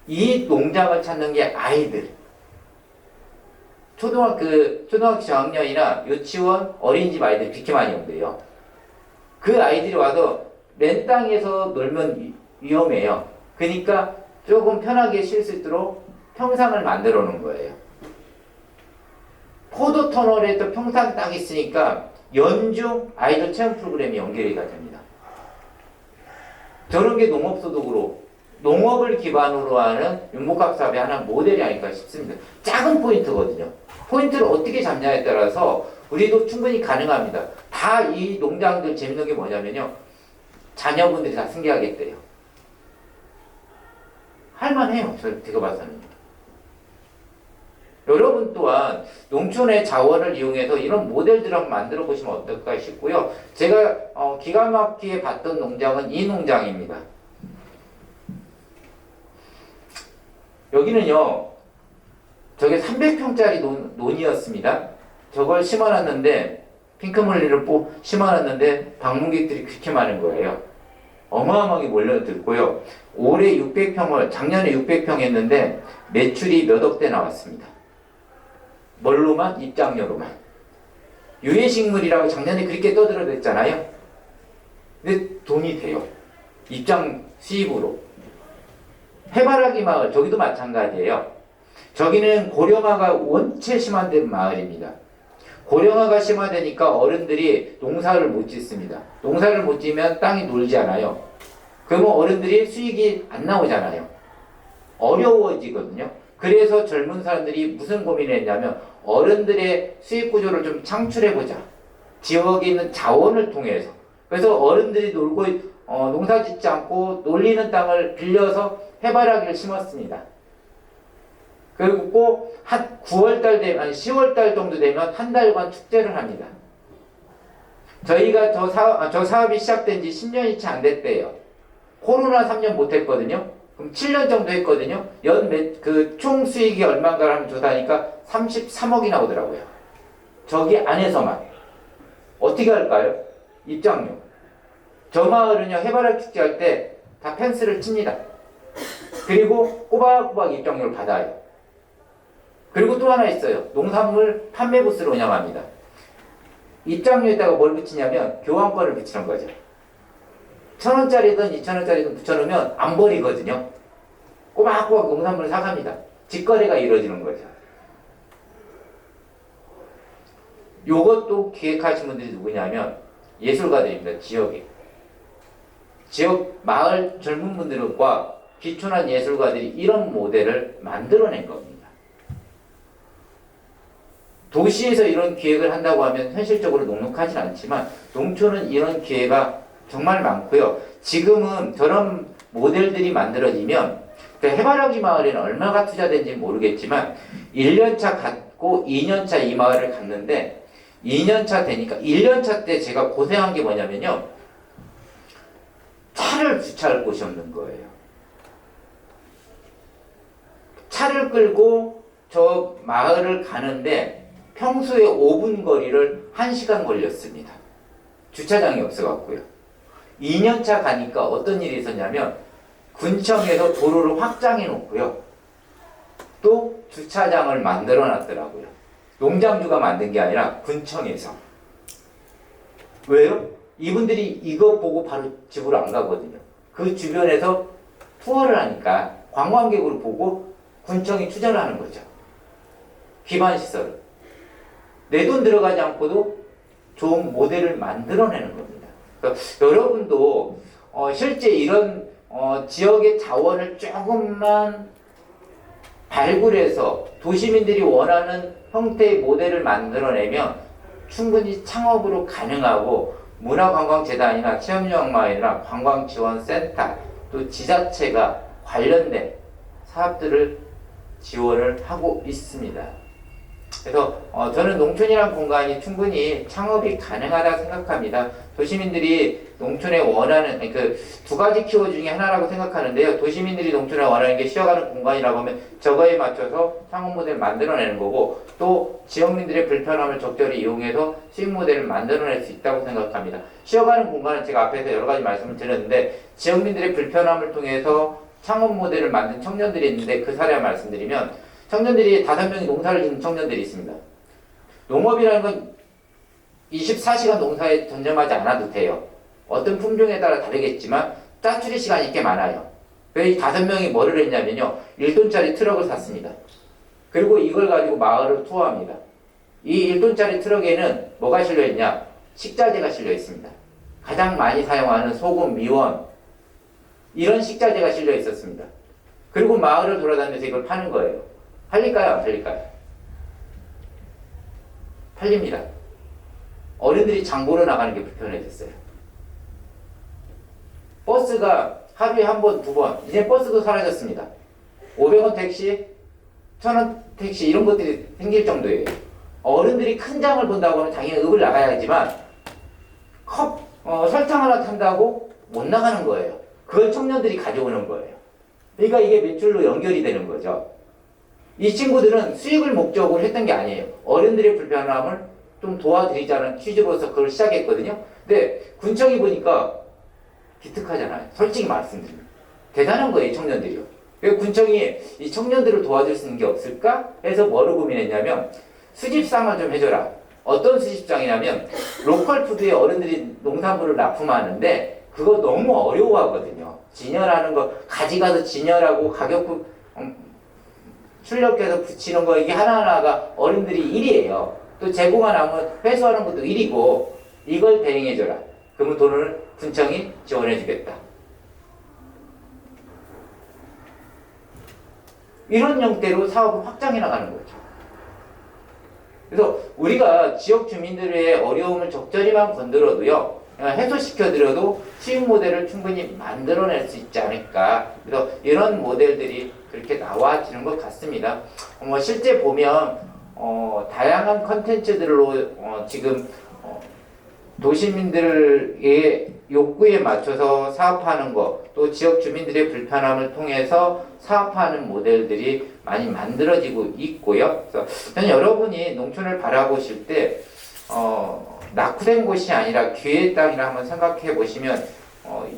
이 농장을 찾는 게 아이들, 초등학교 저학년이나 유치원, 어린이집 아이들이 그렇게 많이 온대요. 그 아이들이 와서 맨 땅에서 놀면 위험해요. 그러니까 조금 편하게 쉴 수 있도록 평상을 만들어 놓은 거예요. 포도 터널에 또 평상 딱 있으니까 연중 아이들 체험 프로그램이 연결이 됩니다. 저런 게 농업소득으로, 농업을 기반으로 하는 윤복합 사업의 하나 모델이 아닐까 싶습니다. 작은 포인트거든요. 포인트를 어떻게 잡냐에 따라서 우리도 충분히 가능합니다. 다 이 농장들 재밌는 게 뭐냐면요, 자녀분들이 다 승계하겠대요. 할만해요. 제가 봐서는. 여러분 또한 농촌의 자원을 이용해서 이런 모델들을 한번 만들어 보시면 어떨까 싶고요. 제가 기가 막히게 봤던 농장은 이 농장입니다. 여기는요, 저게 300평짜리 논이었습니다. 저걸 심어놨는데, 핑크뮬리를 심어놨는데 방문객들이 그렇게 많은 거예요. 어마어마하게 몰려들고요. 올해 600평을, 작년에 600평 했는데 매출이 몇 억대 나왔습니다. 뭘로만? 입장료로만. 유해식물이라고 작년에 그렇게 떠들어댔잖아요. 근데 돈이 돼요. 입장 수입으로. 해바라기 마을, 저기도 마찬가지예요. 저기는 고령화가 원체 심화된 마을입니다. 고령화가 심화되니까 어른들이 농사를 못 짓습니다. 농사를 못 지면 땅이 놀지 않아요. 그러면 어른들이 수익이 안 나오잖아요. 어려워지거든요. 그래서 젊은 사람들이 무슨 고민을 했냐면 어른들의 수익 구조를 좀 창출해보자. 지역에 있는 자원을 통해서. 그래서 어른들이 농사 짓지 않고 놀리는 땅을 빌려서 해바라기를 심었습니다. 그리고 한 9월달 되면, 10월달 정도 되면 한 달간 축제를 합니다. 저희가 저 사업이 시작된 지 10년이 채 안 됐대요. 코로나 3년 못 했거든요. 그럼 7년 정도 했거든요. 총 수익이 얼마인가를 하면 조사하니까 33억이 나오더라고요. 저기 안에서만. 어떻게 할까요? 입장료. 저 마을은요, 해바라기 축제 할 때 다 펜스를 칩니다. 그리고 꼬박꼬박 입장료를 받아요. 그리고 또 하나 있어요. 농산물 판매 부스를 운영합니다. 입장료에다가 뭘 붙이냐면 교환권을 붙이는 거죠. 1,000원짜리든 2,000원짜리든 붙여놓으면 안 버리거든요. 꼬박꼬박 농산물을 사갑니다. 직거래가 이루어지는 거죠. 요것도 기획하신 분들이 누구냐면 예술가들입니다. 지역 마을 젊은 분들과 기촌한 예술가들이 이런 모델을 만들어낸 겁니다. 도시에서 이런 기획을 한다고 하면 현실적으로 넉넉하진 않지만 농촌은 이런 기회가 정말 많고요. 지금은 저런 모델들이 만들어지면 해바라기 마을에는 얼마가 투자된지 모르겠지만 1년차 갔고 2년차 이 마을을 갔는데 2년차 되니까 1년차 때 제가 고생한 게 뭐냐면요. 차를 주차할 곳이 없는 거예요. 차를 끌고 저 마을을 가는데 평소에 5분 거리를 1시간 걸렸습니다. 주차장이 없어갖고요. 2년차 가니까 어떤 일이 있었냐면 군청에서 도로를 확장해 놓고요. 또 주차장을 만들어 놨더라고요. 농장주가 만든 게 아니라 군청에서. 왜요? 이분들이 이거 보고 바로 집으로 안 가거든요. 그 주변에서 투어를 하니까 관광객으로 보고 군청이 투자를 하는 거죠. 기반시설을. 내 돈 들어가지 않고도 좋은 모델을 만들어내는 겁니다. 그래서 여러분도 실제 이런 지역의 자원을 조금만 발굴해서 도시민들이 원하는 형태의 모델을 만들어내면 충분히 창업으로 가능하고 문화관광재단이나 체험여행마을이나 관광지원센터 또 지자체가 관련된 사업들을 지원을 하고 있습니다. 그래서 저는 농촌이란 공간이 충분히 창업이 가능하다 생각합니다. 도시민들이 농촌에 원하는 그 두 가지 키워드 중에 하나라고 생각하는데요. 도시민들이 농촌에 원하는 게 쉬어가는 공간이라고 하면 저거에 맞춰서 창업 모델을 만들어내는 거고 또 지역민들의 불편함을 적절히 이용해서 수익 모델을 만들어낼 수 있다고 생각합니다. 쉬어가는 공간은 제가 앞에서 여러 가지 말씀을 드렸는데 지역민들의 불편함을 통해서 창업 모델을 만든 청년들이 있는데 그 사례를 말씀드리면 청년들이 5명이 농사를 짓는 청년들이 있습니다. 농업이라는 건 24시간 농사에 전념하지 않아도 돼요. 어떤 품종에 따라 다르겠지만 짜투리 시간이 꽤 많아요. 그래서 이 5명이 뭐를 했냐면요. 1톤짜리 트럭을 샀습니다. 그리고 이걸 가지고 마을을 투어합니다. 이 1톤짜리 트럭에는 뭐가 실려있냐? 식자재가 실려있습니다. 가장 많이 사용하는 소금, 미원 이런 식자재가 실려있었습니다. 그리고 마을을 돌아다니면서 이걸 파는 거예요. 팔릴까요? 안 팔릴까요? 팔립니다. 어른들이 장 보러 나가는 게 불편해졌어요. 버스가 하루에 한 번, 2번, 이제 버스도 사라졌습니다. 500원 택시, 1000원 택시 이런 것들이 생길 정도예요. 어른들이 큰 장을 본다고 하면 당연히 읍을 나가야지만 설탕 하나 탄다고 못 나가는 거예요. 그걸 청년들이 가져오는 거예요. 그러니까 이게 매출로 연결이 되는 거죠. 이 친구들은 수익을 목적으로 했던 게 아니에요. 어른들의 불편함을 좀 도와드리자는 취지로서 그걸 시작했거든요. 근데 군청이 보니까 기특하잖아요. 솔직히 말씀드립니다. 대단한 거예요, 청년들이요. 그래서 군청이 이 청년들을 도와줄 수 있는 게 없을까 해서 뭐를 고민했냐면 수집상을 좀 해줘라. 어떤 수집상이냐면 로컬 푸드에 어른들이 농산물을 납품하는데 그거 너무 어려워하거든요. 진열하는 거, 가져가서 진열하고 가격 출력해서 붙이는 거 이게 하나하나가 어른들이 일이에요. 또 재고가 나면 회수하는 것도 일이고 이걸 대행해줘라. 그러면 돈을 군청이 지원해주겠다. 이런 형태로 사업을 확장해 나가는 거죠. 그래서 우리가 지역 주민들의 어려움을 적절히만 건드려도요, 해소시켜드려도 수익 모델을 충분히 만들어낼 수 있지 않을까. 그래서 이런 모델들이 그렇게 나와지는 것 같습니다. 실제 보면 다양한 컨텐츠들로 지금 도시민들의 욕구에 맞춰서 사업하는 것, 또 지역 주민들의 불편함을 통해서 사업하는 모델들이 많이 만들어지고 있고요. 그래서 저는 여러분이 농촌을 바라보실 때 낙후된 곳이 아니라 기회의 땅이라 한번 생각해 보시면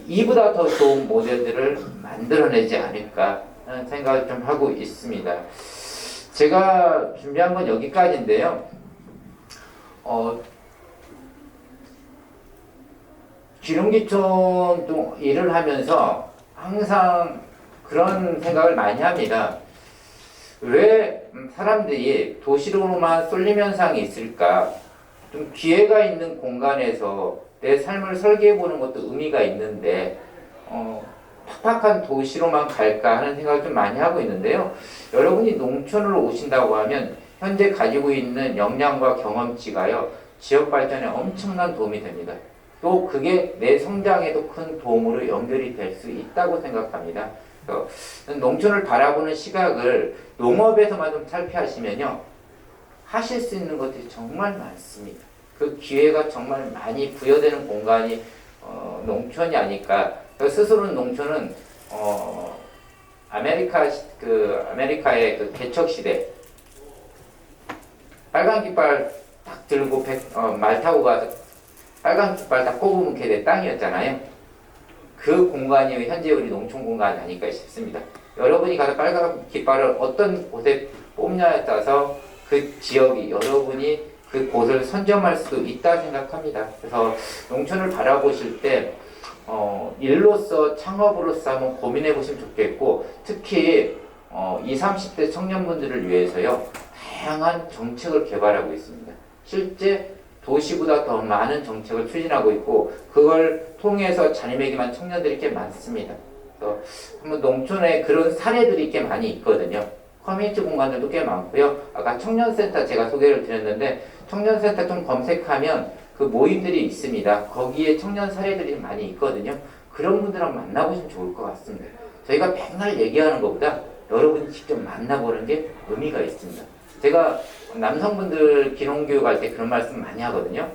이보다 더 좋은 모델들을 만들어내지 않을까 하는 생각을 좀 하고 있습니다. 제가 준비한 건 여기까지인데요. 기농기촌 일을 하면서 항상 그런 생각을 많이 합니다. 왜 사람들이 도시로만 쏠림 현상이 있을까? 좀 기회가 있는 공간에서 내 삶을 설계해 보는 것도 의미가 있는데 팍팍한 도시로만 갈까 하는 생각을 좀 많이 하고 있는데요. 여러분이 농촌으로 오신다고 하면 현재 가지고 있는 역량과 경험치가요, 지역 발전에 엄청난 도움이 됩니다. 또 그게 내 성장에도 큰 도움으로 연결이 될 수 있다고 생각합니다. 그래서 농촌을 바라보는 시각을 농업에서만 좀 탈피하시면요, 하실 수 있는 것들이 정말 많습니다. 그 기회가 정말 많이 부여되는 공간이 농촌이 아닐까. 스스로는 농촌은 아메리카의 그 개척 시대, 빨간 깃발 딱 들고 말 타고 가서 빨간 깃발 딱 꼽으면 걔네 땅이었잖아요. 그 공간이 현재 우리 농촌 공간이 아닐까 싶습니다. 여러분이 가서 빨간 깃발을 어떤 곳에 뽑냐에 따라서 그 지역이 여러분이 그 곳을 선점할 수도 있다 생각합니다. 그래서 농촌을 바라보실 때 일로서 창업으로서 한번 고민해 보시면 좋겠고, 특히 20, 30대 청년분들을 위해서요, 다양한 정책을 개발하고 있습니다. 실제 도시보다 더 많은 정책을 추진하고 있고, 그걸 통해서 자리매김한 청년들이 꽤 많습니다. 그래서 한번 농촌에 그런 사례들이 꽤 많이 있거든요. 커뮤니티 공간들도 꽤 많고요. 아까 청년센터 제가 소개를 드렸는데, 청년센터 좀 검색하면 그 모임들이 있습니다. 거기에 청년 사례들이 많이 있거든요. 그런 분들하고 만나보시면 좋을 것 같습니다. 저희가 맨날 얘기하는 것보다 여러분이 직접 만나보는 게 의미가 있습니다. 제가 남성분들 기농교육 할 때 그런 말씀 많이 하거든요.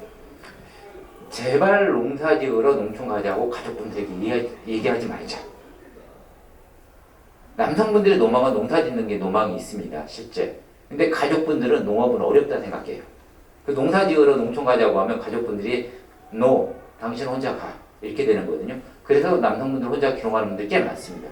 제발 농사 지으러 농촌 가자고 가족분들에게 얘기하지 말자. 남성분들의 노망은 농사 짓는 게 노망이 있습니다, 실제. 근데 가족분들은 농업은 어렵다 생각해요. 그 농사 지으러 농촌 가자고 하면 가족분들이 No, 당신 혼자 가. 이렇게 되는 거거든요. 그래서 남성분들 혼자 기농하는 분들 꽤 많습니다.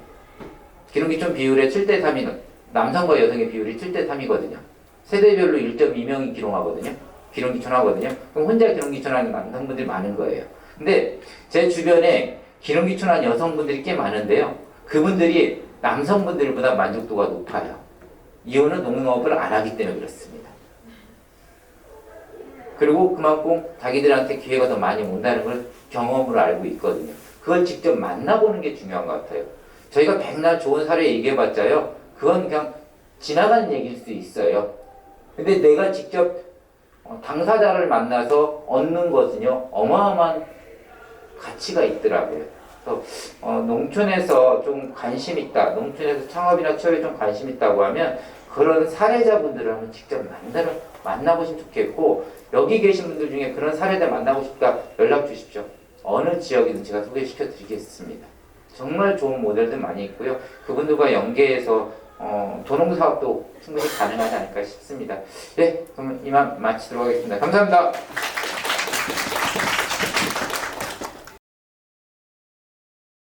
기농기촌 비율의 7대3이 남성과 여성의 비율이 7대3이거든요. 세대별로 1.2명이 기농하거든요. 기농기촌 하거든요. 그럼 혼자 기농기촌 하는 남성분들이 많은 거예요. 근데 제 주변에 기농기촌 하는 여성분들이 꽤 많은데요. 그분들이 남성분들보다 만족도가 높아요. 이유는 농업을 안 하기 때문에 그렇습니다. 그리고 그만큼 자기들한테 기회가 더 많이 온다는 걸 경험으로 알고 있거든요. 그걸 직접 만나보는 게 중요한 것 같아요. 저희가 백날 좋은 사례 얘기해봤자요, 그건 그냥 지나가는 얘기일 수 있어요. 근데 내가 직접 당사자를 만나서 얻는 것은요, 어마어마한 가치가 있더라고요. 그래서 농촌에서 좀 관심 있다, 농촌에서 창업이나 취업에 좀 관심 있다고 하면 그런 사례자분들을 한번 직접 만나보시면 좋겠고, 여기 계신 분들 중에 그런 사례자 만나고 싶다 연락 주십시오. 어느 지역이든 제가 소개시켜 드리겠습니다. 정말 좋은 모델들 많이 있고요. 그분들과 연계해서 도농사업도 충분히 가능하지 않을까 싶습니다. 네, 그럼 이만 마치도록 하겠습니다. 감사합니다.